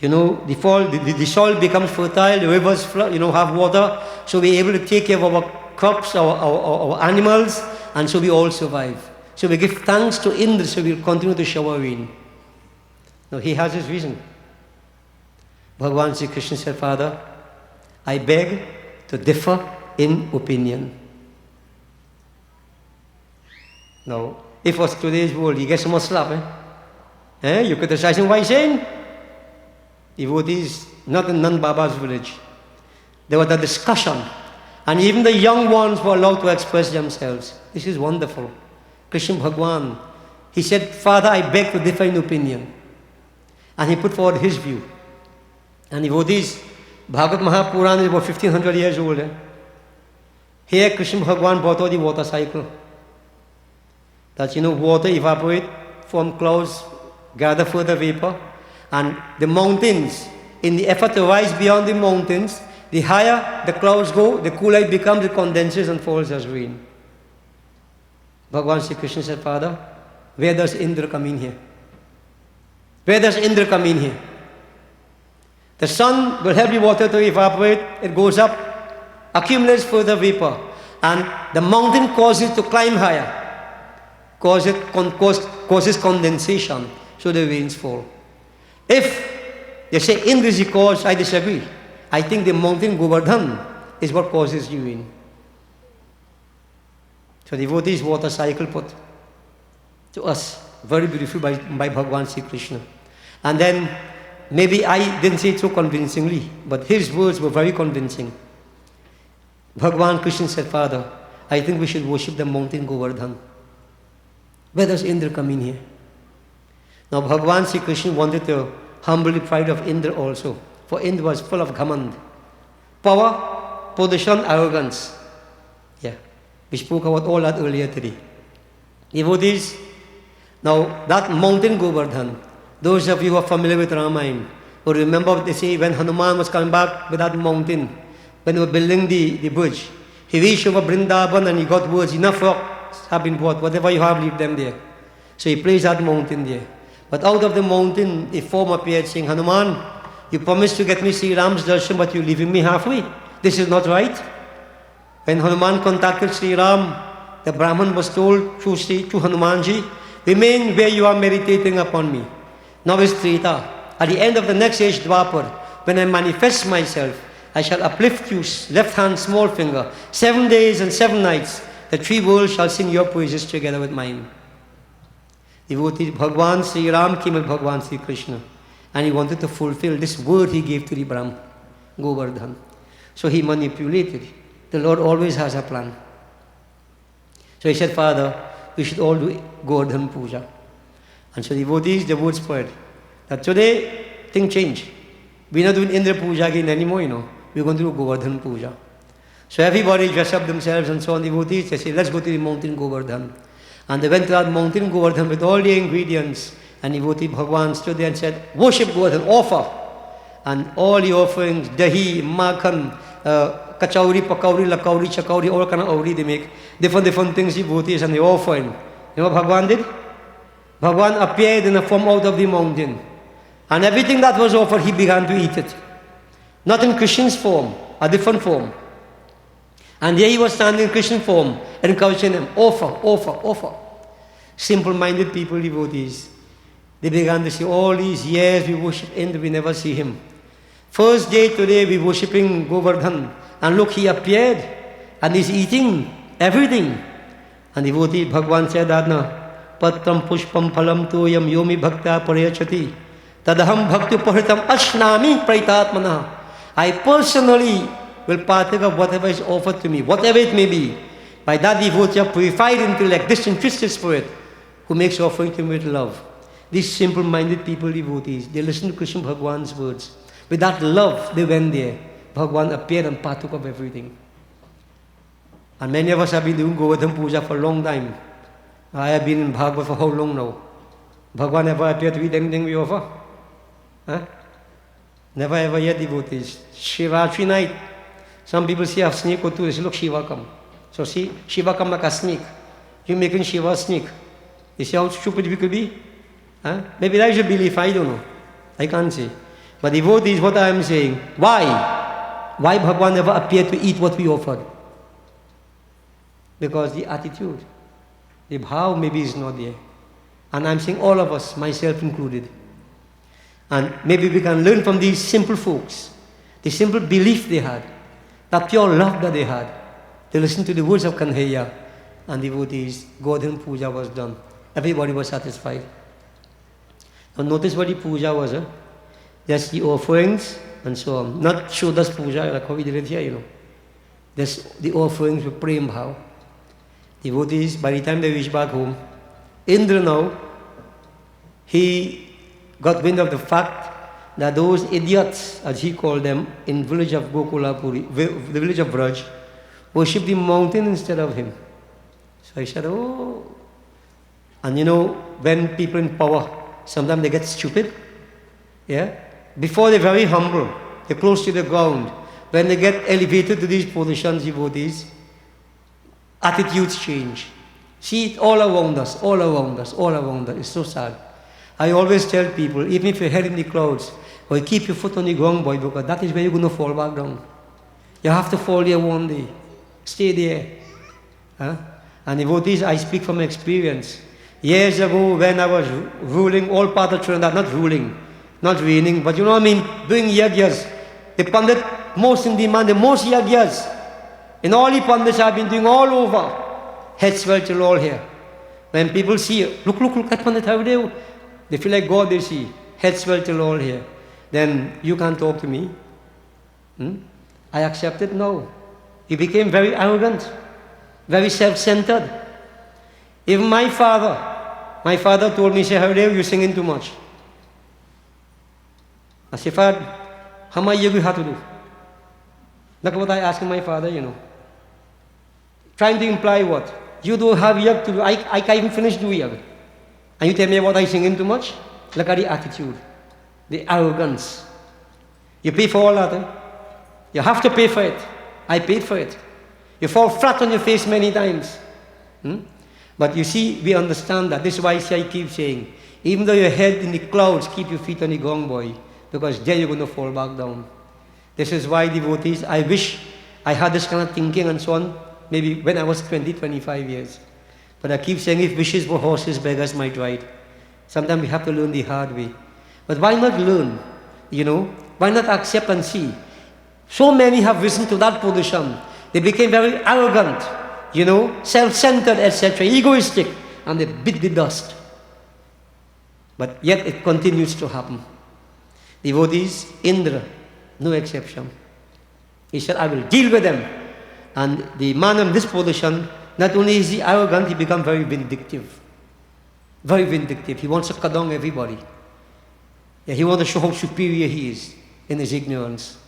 S3: the soil becomes fertile, the rivers have water, so we're able to take care of our crops, our animals, and so we all survive. So we give thanks to Indra, so we'll continue to shower rain." Now he has his reason. Bhagavan Sri Krishna said, "Father, I beg to differ in opinion." Now, if it was today's world, you get some more slap, You criticizing why saying? Devotees, not in Nand Baba's village. There was a discussion. And even the young ones were allowed to express themselves. This is wonderful. Krishna Bhagwan, he said, Father, I beg to differ in opinion. And he put forward his view. And devotees, Bhagavad Mahapuran is about 1500 years old. Here Krishna Bhagwan brought out the water cycle. That water evaporate, form clouds, gather further vapor. And the mountains, in the effort to rise beyond the mountains, the higher the clouds go, the cooler it becomes, it condenses and falls as rain. Bhagavan Sri Krishna said, Father, where does Indra come in here? Where does Indra come in here? The sun will help the water to evaporate, it goes up, accumulates further vapor, and the mountain causes it to climb higher, causes condensation, so the rains fall. If they say Indra is the cause, I disagree. I think the mountain Govardhan is what causes the rain. So devotees water cycle put to us very beautiful by Bhagavan Sri Krishna. And then maybe I didn't say it so convincingly, but his words were very convincing. Bhagavan Krishna said, Father, I think we should worship the mountain Govardhan. Where does Indra come in here? Now Bhagavan Sri Krishna wanted to humble the pride of Indra also. For Indra was full of ghamand. Power, position, arrogance. Yeah. We spoke about all that earlier today. Devotees, now that mountain Govardhan, those of you who are familiar with Ramayana, will remember what they say when Hanuman was coming back with that mountain, when they were building the bridge. He reached over Vrindavan and he got words, enough rocks have been brought, whatever you have, leave them there. So he placed that mountain there. But out of the mountain, a form appeared saying, Hanuman, you promised to get me Sri Ram's darshan, but you're leaving me halfway. This is not right. When Hanuman contacted Sri Ram, the Brahman was told to Hanumanji, remain where you are meditating upon me. Now is Treta. At the end of the next age, Dwapar, when I manifest myself, I shall uplift you, left hand, small finger. 7 days and 7 nights, the 3 worlds shall sing your praises together with mine. Devotee Bhagwan Sri Ram came with Bhagwan Sri Krishna. And he wanted to fulfill this word he gave to the Brahman, Govardhan. So he manipulated. The Lord always has a plan. So he said, Father, we should all do Govardhan Puja. And so devotees, the word spread. That today, things change. We're not doing Indra Puja again anymore, We're going to do Govardhan Puja. So everybody dress up themselves and so on, devotees. They say, let's go to the mountain Govardhan. And they went to that mountain Govardhan with all the ingredients. And devotee Bhagwan stood there and said, worship Govardhan, offer. And all the offerings, dahi, makhan, kachauri, pakauri, lakauri, chakauri, all kind of auri they make. Different things devotees and they offer him. You know what Bhagwan did? Bhagwan appeared in a form out of the mountain. And everything that was offered, he began to eat it. Not in Krishna's form, a different form. And there he was standing in Krishna form, encouraging them, offer, offer, offer. Simple-minded people, devotees. They began to say, all these years we worship Indra, we never see him. First day today we worshipping Govardhan. And look, he appeared and he's eating everything. And devotee Bhagwan said that now, Patram pushpam phalam toyam yomi bhakta parayachati. Tadaham bhakti paritam ashnami praitatmana. I personally will partake of whatever is offered to me, whatever it may be. By that devotee, purified intellect, disinterested spirit, who makes offering to me with love. These simple-minded people, devotees, they listen to Krishna Bhagwan's words. With that love, they went there. Bhagwan appeared and partook of everything. And many of us have been doing Govardhan Puja for a long time. I have been in Bhagavad for how long now? Bhagwan never appeared to eat anything we offer? Huh? Never ever yet, devotees. Shivaratri night, some people see a snake or two, they say, look, Shiva come. So see, Shiva come like a snake. You're making Shiva a snake. You see how stupid we could be? Huh? Maybe that is a belief, I don't know. I can't say. But devotees, what I am saying, why? Why Bhagwan never appeared to eat what we offered? Because the attitude, the bhav maybe is not there. And I'm saying all of us, myself included. And maybe we can learn from these simple folks, the simple belief they had, that pure love that they had. They listened to the words of Kanhaiya, and devotees, Govardhan Puja was done. Everybody was satisfied. Now notice what the puja was, huh? Just the offerings and so on. Not Shodas puja like how we did it here, you know. Just the offerings with prem bhav. Devotees, by the time they reach back home, Indra now, he got wind of the fact that those idiots, as he called them, in village of Gokulapuri, the village of Vraj, worship the mountain instead of him. So he said, oh. And you know, when people in power, sometimes they get stupid. Yeah? Before they're very humble, they're close to the ground. When they get elevated to these positions, devotees, attitudes change. See it all around us, all around us, all around us. It's so sad. I always tell people, even if you're head in the clouds, or keep your foot on the ground, boy, because that is where you're going to fall back down. You have to fall there one day. Stay there. Huh? And devotees, I speak from experience. Years ago, when I was ruling all part of Trinidad, not ruling, not reigning, but you know what I mean, doing yagyas. The pandit most in demand, the most yagyas. In all the pandits I've been doing all over. Head swell till all here. When people see, look at pandit, how they They feel like God they see. Head swell till all here. Then you can't talk to me. I accept it? No. He became very arrogant, very self-centered. Even my father told me, say, Haridev, you're singing too much. I said, Father, how much you have to do? That's what I asked my father, you know. Trying to imply what? You don't have yag to do. I can't even finish doing yag. And you tell me what I singing too much? Look at the attitude, the arrogance. You pay for all that, eh? You have to pay for it. I paid for it. You fall flat on your face many times. But you see, we understand that. This is why I keep saying, even though your head in the clouds, keep your feet on the ground, boy, because there you're going to fall back down. This is why, devotees, I wish I had this kind of thinking and so on, maybe when I was 20, 25 years. But I keep saying, if wishes were horses, beggars might ride. Sometimes we have to learn the hard way. But why not learn? You know, why not accept and see? So many have risen to that position. They became very arrogant, you know, self-centered, etc., egoistic, and they bit the dust. But yet it continues to happen. Devotees, Indra, no exception. He said, I will deal with them. And the man in this position, not only is he arrogant, he becomes very vindictive. Very vindictive. He wants to cut down everybody. Yeah, he wants to show how superior he is in his ignorance.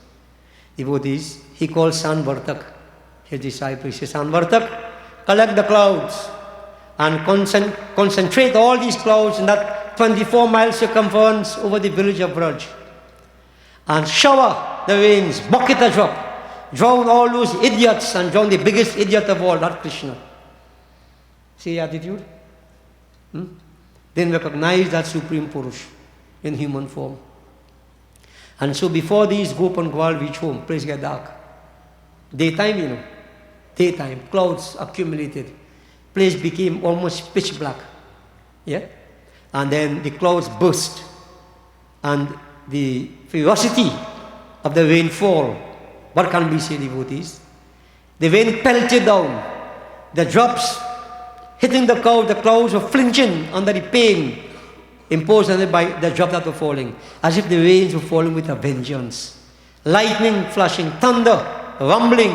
S3: Devotees, he called Sanvartak, his disciple. He says, Sanvartak, collect the clouds and concentrate all these clouds in that 24-mile circumference over the village of Vraj. And shower the rains, bucket a drop. Drown all those idiots and drown the biggest idiot of all, that Krishna. See attitude? Then recognize that Supreme Purush in human form. And so before these Gop and Gwal reach home, place get dark. Daytime, you know. Daytime, clouds accumulated. Place became almost pitch black. Yeah? And then the clouds burst. And the ferocity of the rainfall, what can we say, devotees? The rain pelted down. The drops hitting the clouds were flinching under the pain imposed on it by the drops that were falling, as if the rains were falling with a vengeance. Lightning flashing, thunder, rumbling,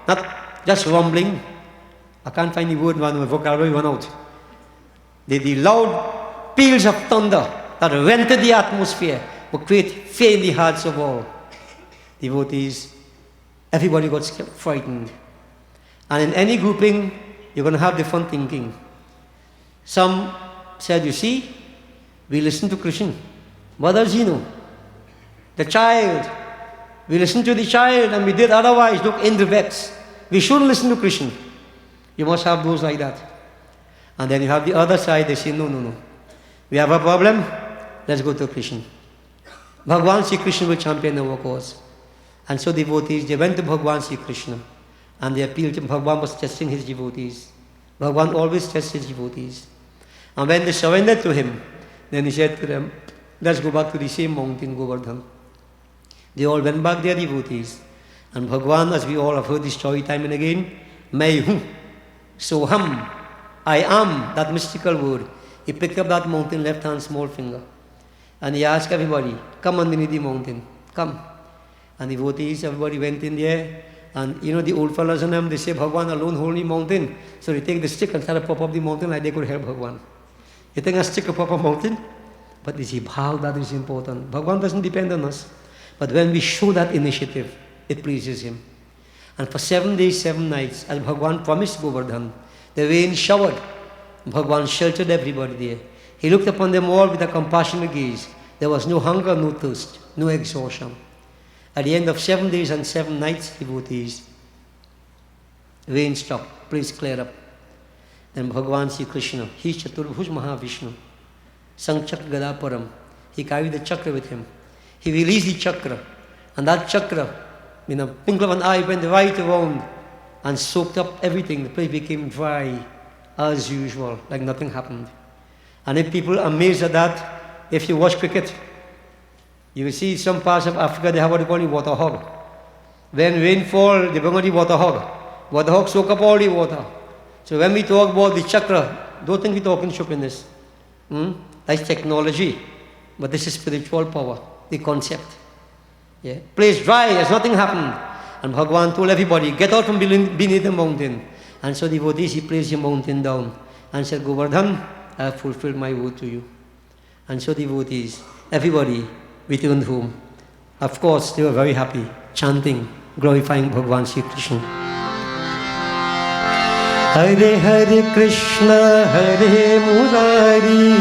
S3: not just rumbling. I can't find the word, my vocabulary run out. The loud peals of thunder that rented the atmosphere would create fear in the hearts of all. Devotees, everybody got frightened. And in any grouping, you're going to have different thinking. Some said, you see, we listen to Krishna. What does he know? The child. We listen to the child and we did otherwise. Look, in the vex. We shouldn't listen to Krishna. You must have those like that. And then you have the other side, they say, no. We have a problem, let's go to Krishna. Bhagwan Sri Krishna will champion our cause. And so devotees, they went to Bhagwan Sri Krishna and they appealed to him. Bhagwan was testing his devotees. Bhagwan always tests his devotees. And when they surrendered to him, then he said to them, let's go back to the same mountain, Govardhan. They all went back, their devotees. And Bhagwan, as we all have heard this story time and again, Mai hu, Soham, I am, that mystical word. He picked up that mountain, left hand, small finger. And he asked everybody, come underneath the mountain, come. And the devotees, everybody went in there. And you know the old fellows and them, they say, Bhagwan alone hold the mountain. So they take the stick and try to pop up the mountain like they could help Bhagwan. You think a stick will pop up a mountain? But you see how that is important. Bhagwan doesn't depend on us. But when we show that initiative, it pleases him. And for 7 days, 7 nights, as Bhagwan promised Govardhan, the rain showered. Bhagwan sheltered everybody there. He looked upon them all with a compassionate gaze. There was no hunger, no thirst, no exhaustion. At the end of 7 days and 7 nights, devotees, rain stopped, place cleared up. Then Bhagwan Sri Krishna, he Chaturbhuj Mahavishnu, Sanchak Gadaparam, he carried the chakra with him. He released the chakra, and that chakra, in a twinkle of an eye, went right around and soaked up everything. The place became dry as usual, like nothing happened. And if people are amazed at that, if you watch cricket, you will see some parts of Africa, they have what they call the water hog. When rain falls, they bring out the water hog. Water hog soak up all the water. So when we talk about the chakra, don't think we're talking stupidness. That's technology. But this is spiritual power, the concept. Yeah. Place dry, as nothing happened. And Bhagwan told everybody, get out from beneath the mountain. And so devotees, he placed the mountain down and said, Govardhan, I have fulfilled my word to you. And so devotees, everybody returned home. Of course, they were very happy, chanting, glorifying Bhagwan Sri Krishna. Hare Hare Krishna, Hare Murari.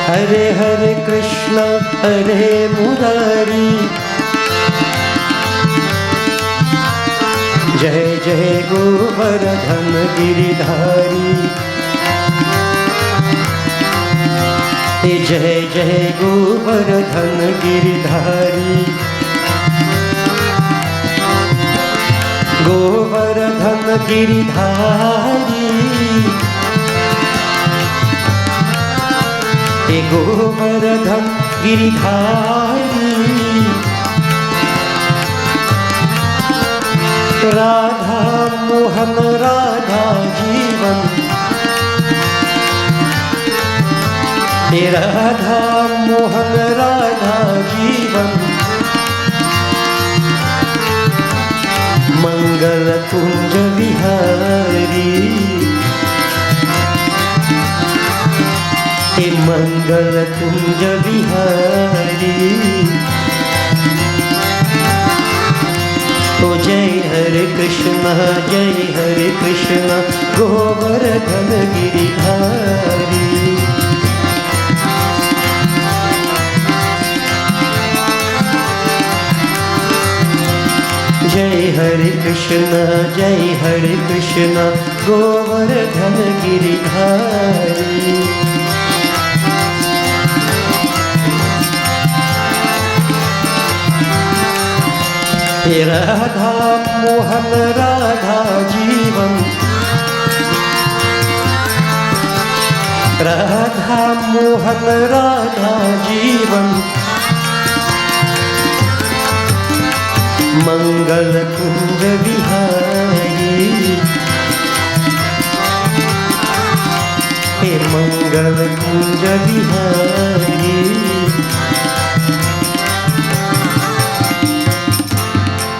S3: Hare Hare Krishna, Hare Murari. Jai Jai Govardhan Giridhari. Jai Jai Govardhan Giridhari. Govardhan Giridhari. Govardhan Giridhari. Radha Mohan Radha Jeevan. Radha Mohan Radha Jeevan. Mangal Kunja Vihari. Mangal Kunja Vihari. O Jai Hare Krishna, Jai Hare Krishna, Govardhan Giridhari. Jai Hare Krishna, Jai Hare Krishna, Govardhan Giridhari. Radha Mohan Radha Jeevan. Radha Mohan Radha Jeevan. Mangal Kunja Vihari. Mangal Kunja Vihari.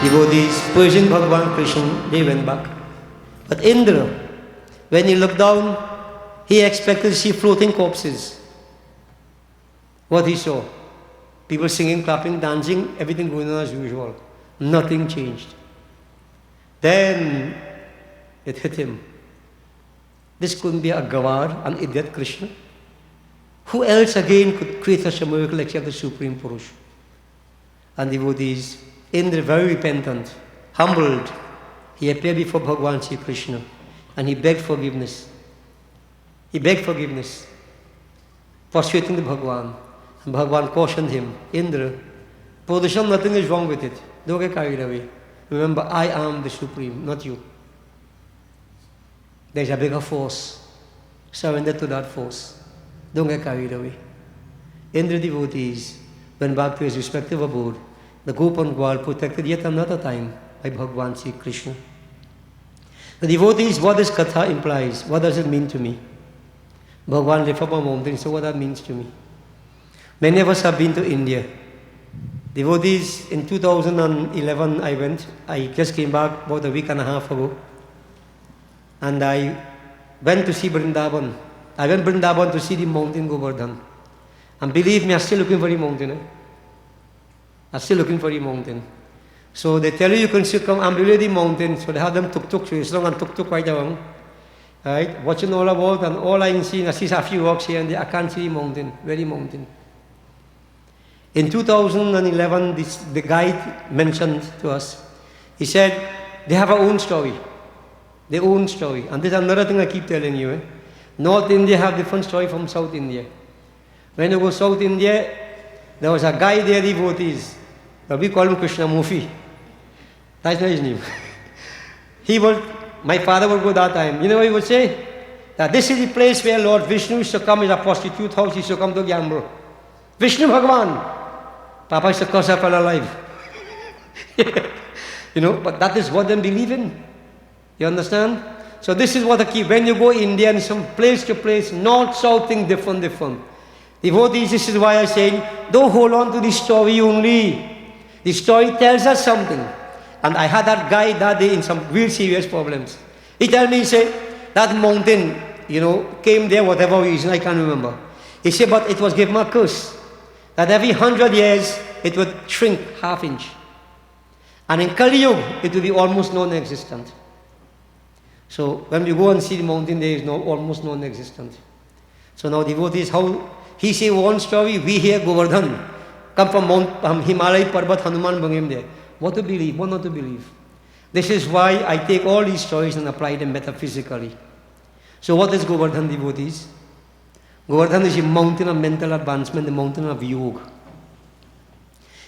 S3: Devotees praising Bhagavan Krishna, they went back. But Indra, when he looked down, he expected to see floating corpses. What he saw? People singing, clapping, dancing, everything going on as usual. Nothing changed. Then it hit him. This couldn't be a Gawar, an idiot Krishna. Who else again could create such a miracle except the Supreme Purush? And devotees, Indra, very repentant, humbled, he appeared before Bhagavan Sri Krishna and he begged forgiveness. He begged forgiveness, prostrating to Bhagavan. And Bhagavan cautioned him, Indra, Pradushan, nothing is wrong with it. Don't get carried away. Remember, I am the Supreme, not you. There's a bigger force. Surrender to that force. Don't get carried away. Indra devotees went back to his respective abode. The Gopan Gwal protected yet another time by Bhagavan Sri Krishna. The devotees, what this katha implies, what does it mean to me? Bhagwan lift up a mountain. So what that means to me. Many of us have been to India. Devotees, in 2011 I went. I just came back about a week and a half ago. And I went to see Vrindavan. I went to Vrindavan to see the mountain Govardhan. And believe me, I'm still looking for the mountain. I'm still looking for the mountain. So they tell you can circumambulate the mountain. So they have them tuk-tuk, so it's long and tuk-tuk right along. Right? Watching all about, and all I'm seeing, I see a few rocks here and there. I can't see the mountain, very mountain. In 2011, the guide mentioned to us, he said, they have their own story. Their own story. And this is another thing I keep telling you. North India have different story from South India. When you go South India, there was a guy there, devotees. We call him Krishnamurti. That's not his name. My father would go that time. You know what he would say? That this is the place where Lord Vishnu used to come in a prostitute house. He used to come to gamble. Vishnu Bhagwan. Papa used to curse that fellow alive. But that is what they believe in. You understand? So this is what the key. When you go India and from place to place, north, south, thing different. Devotees, this is why I say, don't hold on to the story only. The story tells us something. And I had that guy that day in some real serious problems. He told me, he said, that mountain, came there, whatever reason, I can't remember. He said, but it was given a curse. That every 100 years, it would shrink half inch. And in Kali Yuga, it would be almost non-existent. So when we go and see the mountain, there is almost non-existent. So now devotees, how he say one story, we hear Govardhan. Come from Himalaya Parbat, Hanuman bring him there. What to believe, what not to believe. This is why I take all these stories and apply them metaphysically. So what is Govardhan, devotees? Govardhan is a mountain of mental advancement, the mountain of yoga.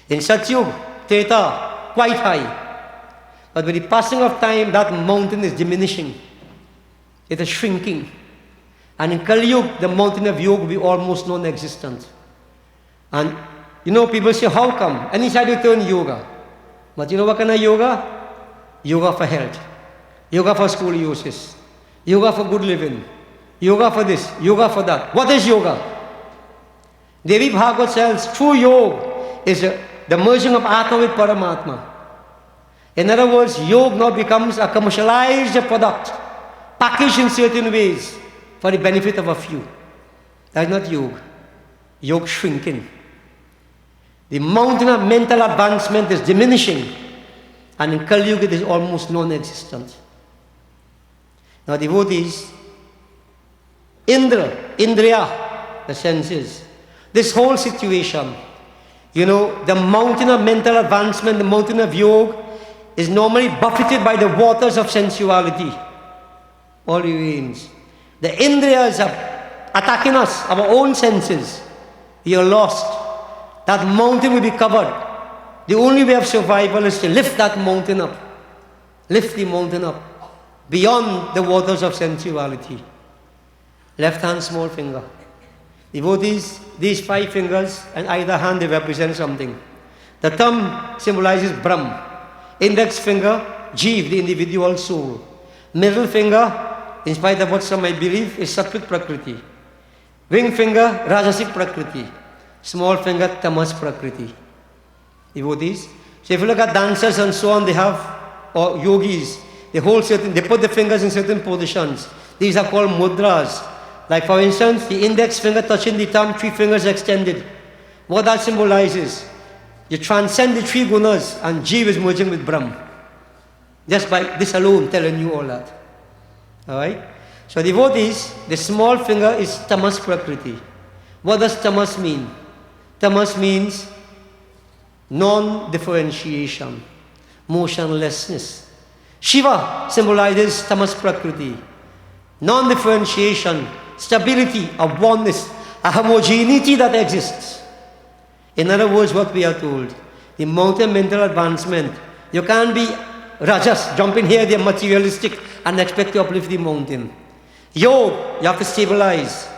S3: In Satyug, Treta, quite high. But with the passing of time, that mountain is diminishing. It is shrinking. And in Kali Yuga, the mountain of yoga will be almost non-existent. And people say, how come? Any side you turn yoga. But you know what kind of yoga? Yoga for health. Yoga for school uses. Yoga for good living. Yoga for this. Yoga for that. What is yoga? Devi Bhagavad says, true yoga is the merging of Atma with Paramatma. In other words, yoga now becomes a commercialized product, packaged in certain ways for the benefit of a few. That is not yoga. Yoga shrinking. The mountain of mental advancement is diminishing, and in Kali Yuga it is almost non-existent. Now devotees, Indriya, the senses, this whole situation, the mountain of mental advancement, the mountain of yoga, is normally buffeted by the waters of sensuality. All the rains. The Indriyas are attacking us, our own senses. We are lost. That mountain will be covered. The only way of survival is to lift that mountain up. Lift the mountain up. Beyond the waters of sensuality. Left hand, small finger. Devotees, these 5 fingers and either hand, they represent something. The thumb symbolizes Brahm. Index finger, Jeev, the individual soul. Middle finger, in spite of what some might believe, is Sattvic Prakriti. Ring finger, Rajasic Prakriti. Small finger, Tamas Prakriti. Devotees. So if you look at dancers and so on, they have, or yogis, they put the fingers in certain positions. These are called mudras. Like for instance, the index finger touching the thumb, 3 fingers extended. What that symbolizes, you transcend the 3 gunas and Jeev is merging with Brahm. Just by this alone telling you all that. Alright? So devotees, the small finger is Tamas Prakriti. What does Tamas mean? Tamas means non-differentiation, motionlessness. Shiva symbolizes Tamas Prakriti. Non-differentiation, stability, a oneness, a homogeneity that exists. In other words, what we are told, the mountain mental advancement, you can't be rajas, jump in here, they're materialistic, and expect to uplift the mountain. Yoga, you have to stabilize.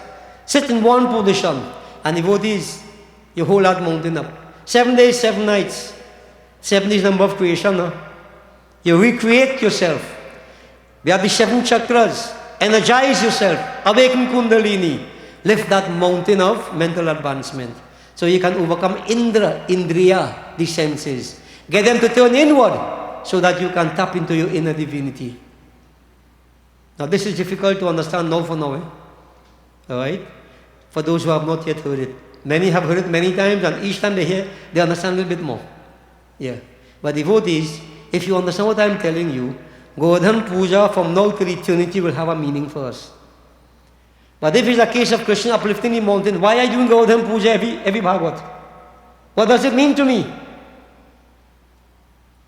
S3: Sit in one position, and devotees, you hold that mountain up. 7 days, 7 nights. 7 is number of creation. You recreate yourself. We have the 7 chakras. energize yourself, awaken Kundalini, lift that mountain of mental advancement. So you can overcome Indriya, the senses. Get them to turn inward so that you can tap into your inner divinity. Now this is difficult to understand now for now. Alright? For those who have not yet heard it. Many have heard it many times, and each time they hear, they understand a little bit more. Yeah. But devotees, if you understand what I'm telling you, Govardhan Puja from now till eternity will have a meaning for us. But if it's a case of Krishna uplifting the mountain, why are you doing Govardhan Puja every Bhagavad? What does it mean to me?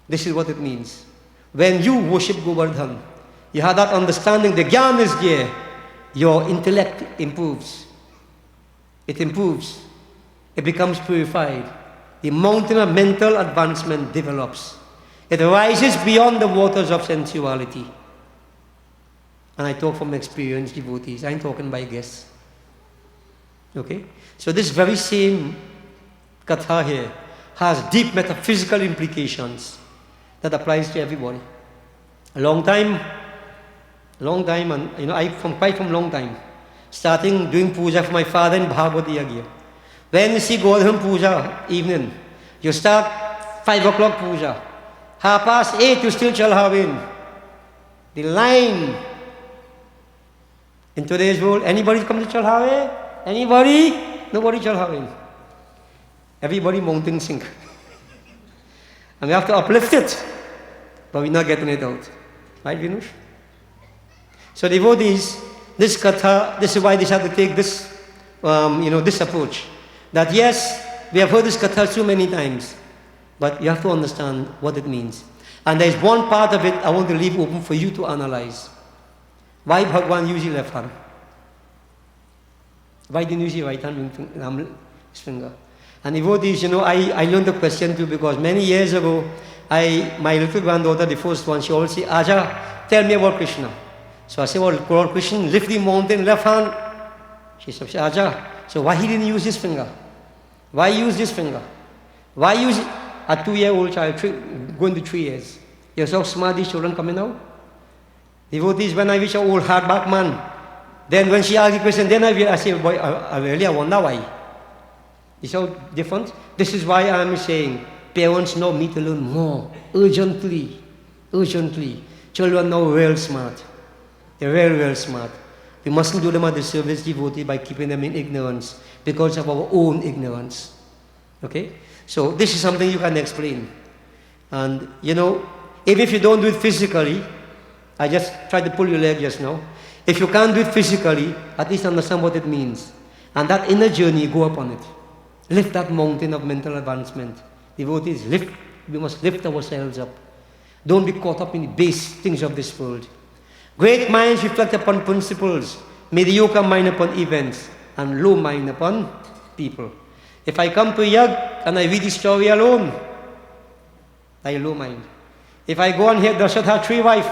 S3: This is what it means. When you worship Govardhan, you have that understanding, the Gyan is there, your intellect improves. It improves. It becomes purified. The mountain of mental advancement develops. It rises beyond the waters of sensuality. And I talk from experience, devotees. I'm talking by guess. Okay? So this very same katha here has deep metaphysical implications that applies to everybody. A long time, and I from long time, starting doing puja for my father in Bhagavad Yagya. When you see Govardhan Puja evening, you start 5 o'clock puja. 8:30 you still Chalhavin. The line in today's world, anybody come to Chalhave? Anybody? Nobody Chalhavin. Everybody mountain sink. And we have to uplift it, but we're not getting it out. Right, Vinush? So devotees, this katha, this is why they have to take this, this approach. That yes, we have heard this katha so many times, but you have to understand what it means. And there is one part of it I want to leave open for you to analyze. Why Bhagwan used his left hand? Why didn't you use your right hand finger? And devotees, I learned the question too because many years ago, my little granddaughter, the first one, she always said, Aja, tell me about Krishna. So I said, well, Lord Krishna, lift the mountain, left hand. She said, Aja, so why he didn't use his finger? Why use this finger? Why use a 2-year-old child going to 3 years? You saw smart these children coming out? Devotees, when I reach an old hardback man, then when she asked the question, then I say, boy, I really wonder why. You see how different? This is why I'm saying parents now need to learn more, urgently. Children now real smart. They're real smart. We mustn't do them a disservice, devotee, by keeping them in ignorance because of our own ignorance. Okay? So this is something you can explain. And, even if you don't do it physically, I just tried to pull your leg just now. If you can't do it physically, at least understand what it means. And that inner journey, go up on it. Lift that mountain of mental advancement. Devotees, we must lift ourselves up. Don't be caught up in the base things of this world. Great minds reflect upon principles, mediocre mind upon events, and low mind upon people. If I come to Yag and I read the story alone, I low mind. If I go and hear Dasharatha had 3 wives,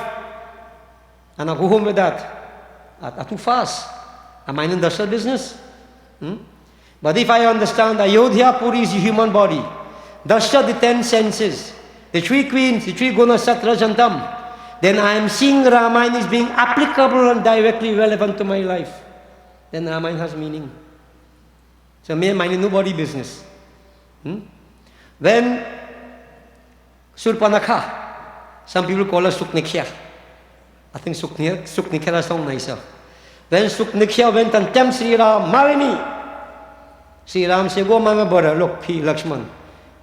S3: and I go home with that, I too fast. Am I in Dasharatha business? But if I understand Ayodhya Puri is the human body, Dasharatha the 10 senses, the 3 queens, the 3 gunas, Sattva, Jantam, then I am seeing Ramayana is being applicable and directly relevant to my life. Then Ramayana has meaning. So me and mine nobody business. When Surpanakha, some people call her Suknikhya. I think Suknikhya sounds nicer. When Suknikhya went and tempted Sri Ram, marry me. Sri Ram said, go my brother, look, he Lakshman.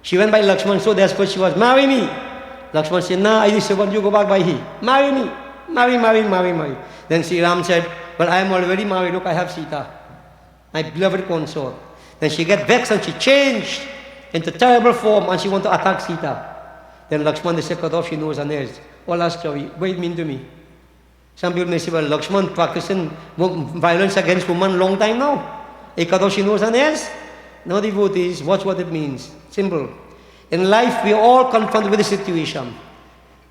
S3: She went by Lakshman, so that's what she was, marry me. Lakshman said, nah, I just want you go back by he. Marry me. Marry. Then Sri Ram said, well, I am already married, look, I have Sita, my beloved consort. Then she get vexed and she changed into terrible form and she want to attack Sita. Then Lakshman, they cut off, she knows her nails. All that story, what it mean to me? Some people may say, well, Lakshman practicing violence against women long time now. He cut off, she knows her nails. No, devotees, watch what it means. Simple. In life, we are all confronted with a situation.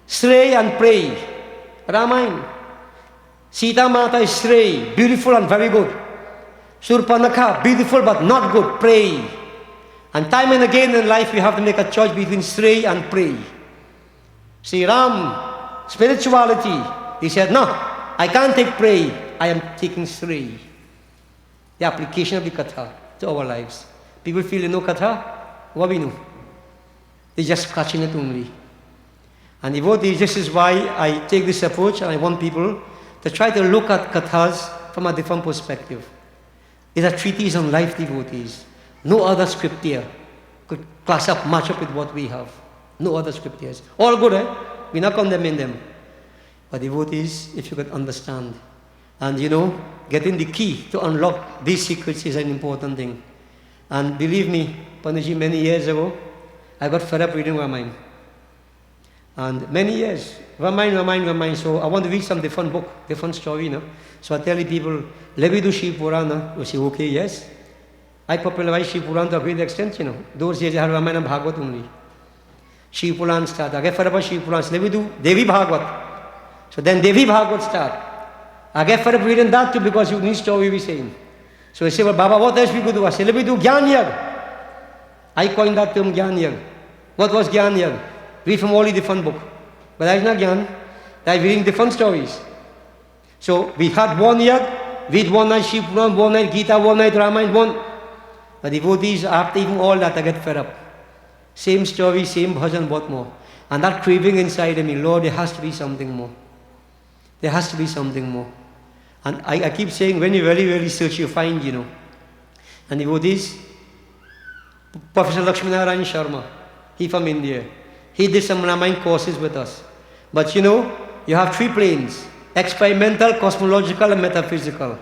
S3: Stray and pray. Ramayana. Sita Mata is stray, beautiful and very good. Surpanakha, beautiful but not good, pray. And time and again in life, we have to make a choice between stray and pray. Sri Ram, spirituality. He said, no, I can't take prey. I am taking Sri. The application of the Katha to our lives. People feel, Katha, what we know? They're just scratching it only. And devotees, this is why I take this approach, and I want people to try to look at Kathas from a different perspective. It's a treatise on life, devotees. No other scripture could match up with what we have. No other scriptures. All good, eh? We're not condemning them. But devotees, if you could understand, and getting the key to unlock these secrets is an important thing. And believe me, Panditji, many years ago, I got fed up reading Ramayana. And many years, Ramayana. So I want to read some different book, different story, So I tell the people, let me do Shiv Purana. You say, okay, yes. I popularized Shiv Purana to a great extent, Those days I had Ramayana and Bhagavad only. Shiv Purana start. I get fed up with Shiv Purana. So let me do Devi Bhagavad. So then Devi Bhagavad start. I get fed up reading that too because you need story we saying. So I say, well, Baba, what else we could do? I say, let me do Gyan Yag. I coined that term Gyan Yag. What was Gyan Yag? Read from all the different books. But that is not Gyan. That is reading different stories. So we had one Yag, read one night Shiv Purana, one night Gita, one night Ramayana, one. But devotees, after even all that, I get fed up. Same story, same bhajan, what more? And that craving inside of me, Lord, there has to be something more. There has to be something more. And I keep saying, when you really, really search, you find, And devotees, Professor Lakshminarayan Sharma, he from India. He did some Ramayana courses with us. But you have three planes, experimental, cosmological, and metaphysical.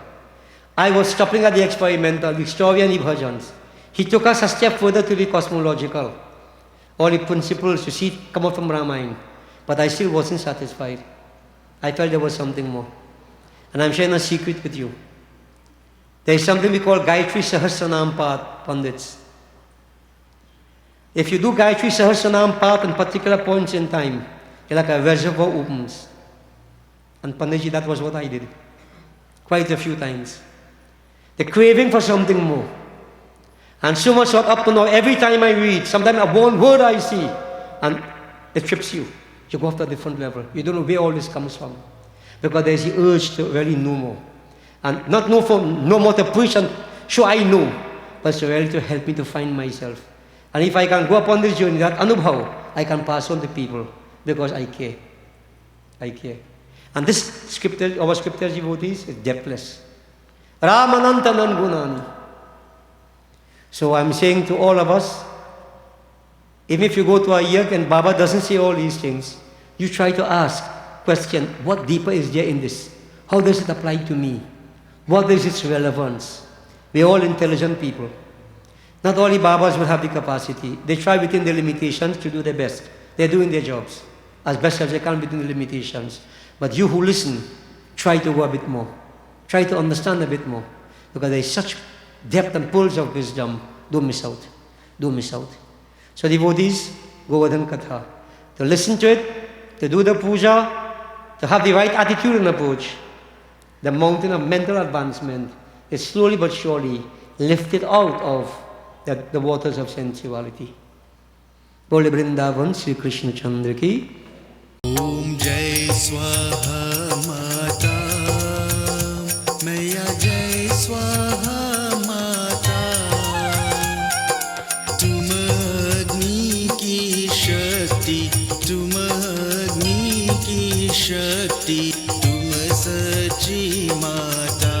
S3: I was stopping at the experimental, the story and the bhajans. He took us a step further to the cosmological. All the principles you see come out from Ramayana. But I still wasn't satisfied. I felt there was something more. And I'm sharing a secret with you. There is something we call Gayatri Sahasranam Path, Pandits. If you do Gayatri Sahasranam Path in particular points in time, you're like a reservoir opens. And Panditji, that was what I did. Quite a few times. The craving for something more. And so much what up to now, every time I read, sometimes a one word I see, and it trips you. You go off to a different level. You don't know where all this comes from. Because there's the urge to really know more. And not know more to preach and show I know, but to really to help me to find myself. And if I can go upon this journey, that anubhav, I can pass on to people because I care. I care. And this scripture, our scripture devotees, is depthless. Ramananta Nangunani. So I'm saying to all of us, even if you go to a yag and Baba doesn't say all these things, you try to ask question, what deeper is there in this? How does it apply to me? What is its relevance? We're all intelligent people. Not only Babas will have the capacity. They try within their limitations to do their best. They're doing their jobs as best as they can within the limitations. But you who listen, try to go a bit more. Try to understand a bit more. Because there is such depth and pulse of wisdom. Don't miss out. Don't miss out. So devotees, Govardhan Katha. To listen to it, to do the puja, to have the right attitude and approach, the mountain of mental advancement is slowly but surely lifted out of the waters of sensuality. Bole Vrindavan, Sri Krishna Chandra ki.
S1: Om Jai Swaha Mata, Maya Jai Swaha Mata, Tum Agni ki Shakti, Tum Agni ki Shakti, Tum Sachi Mata.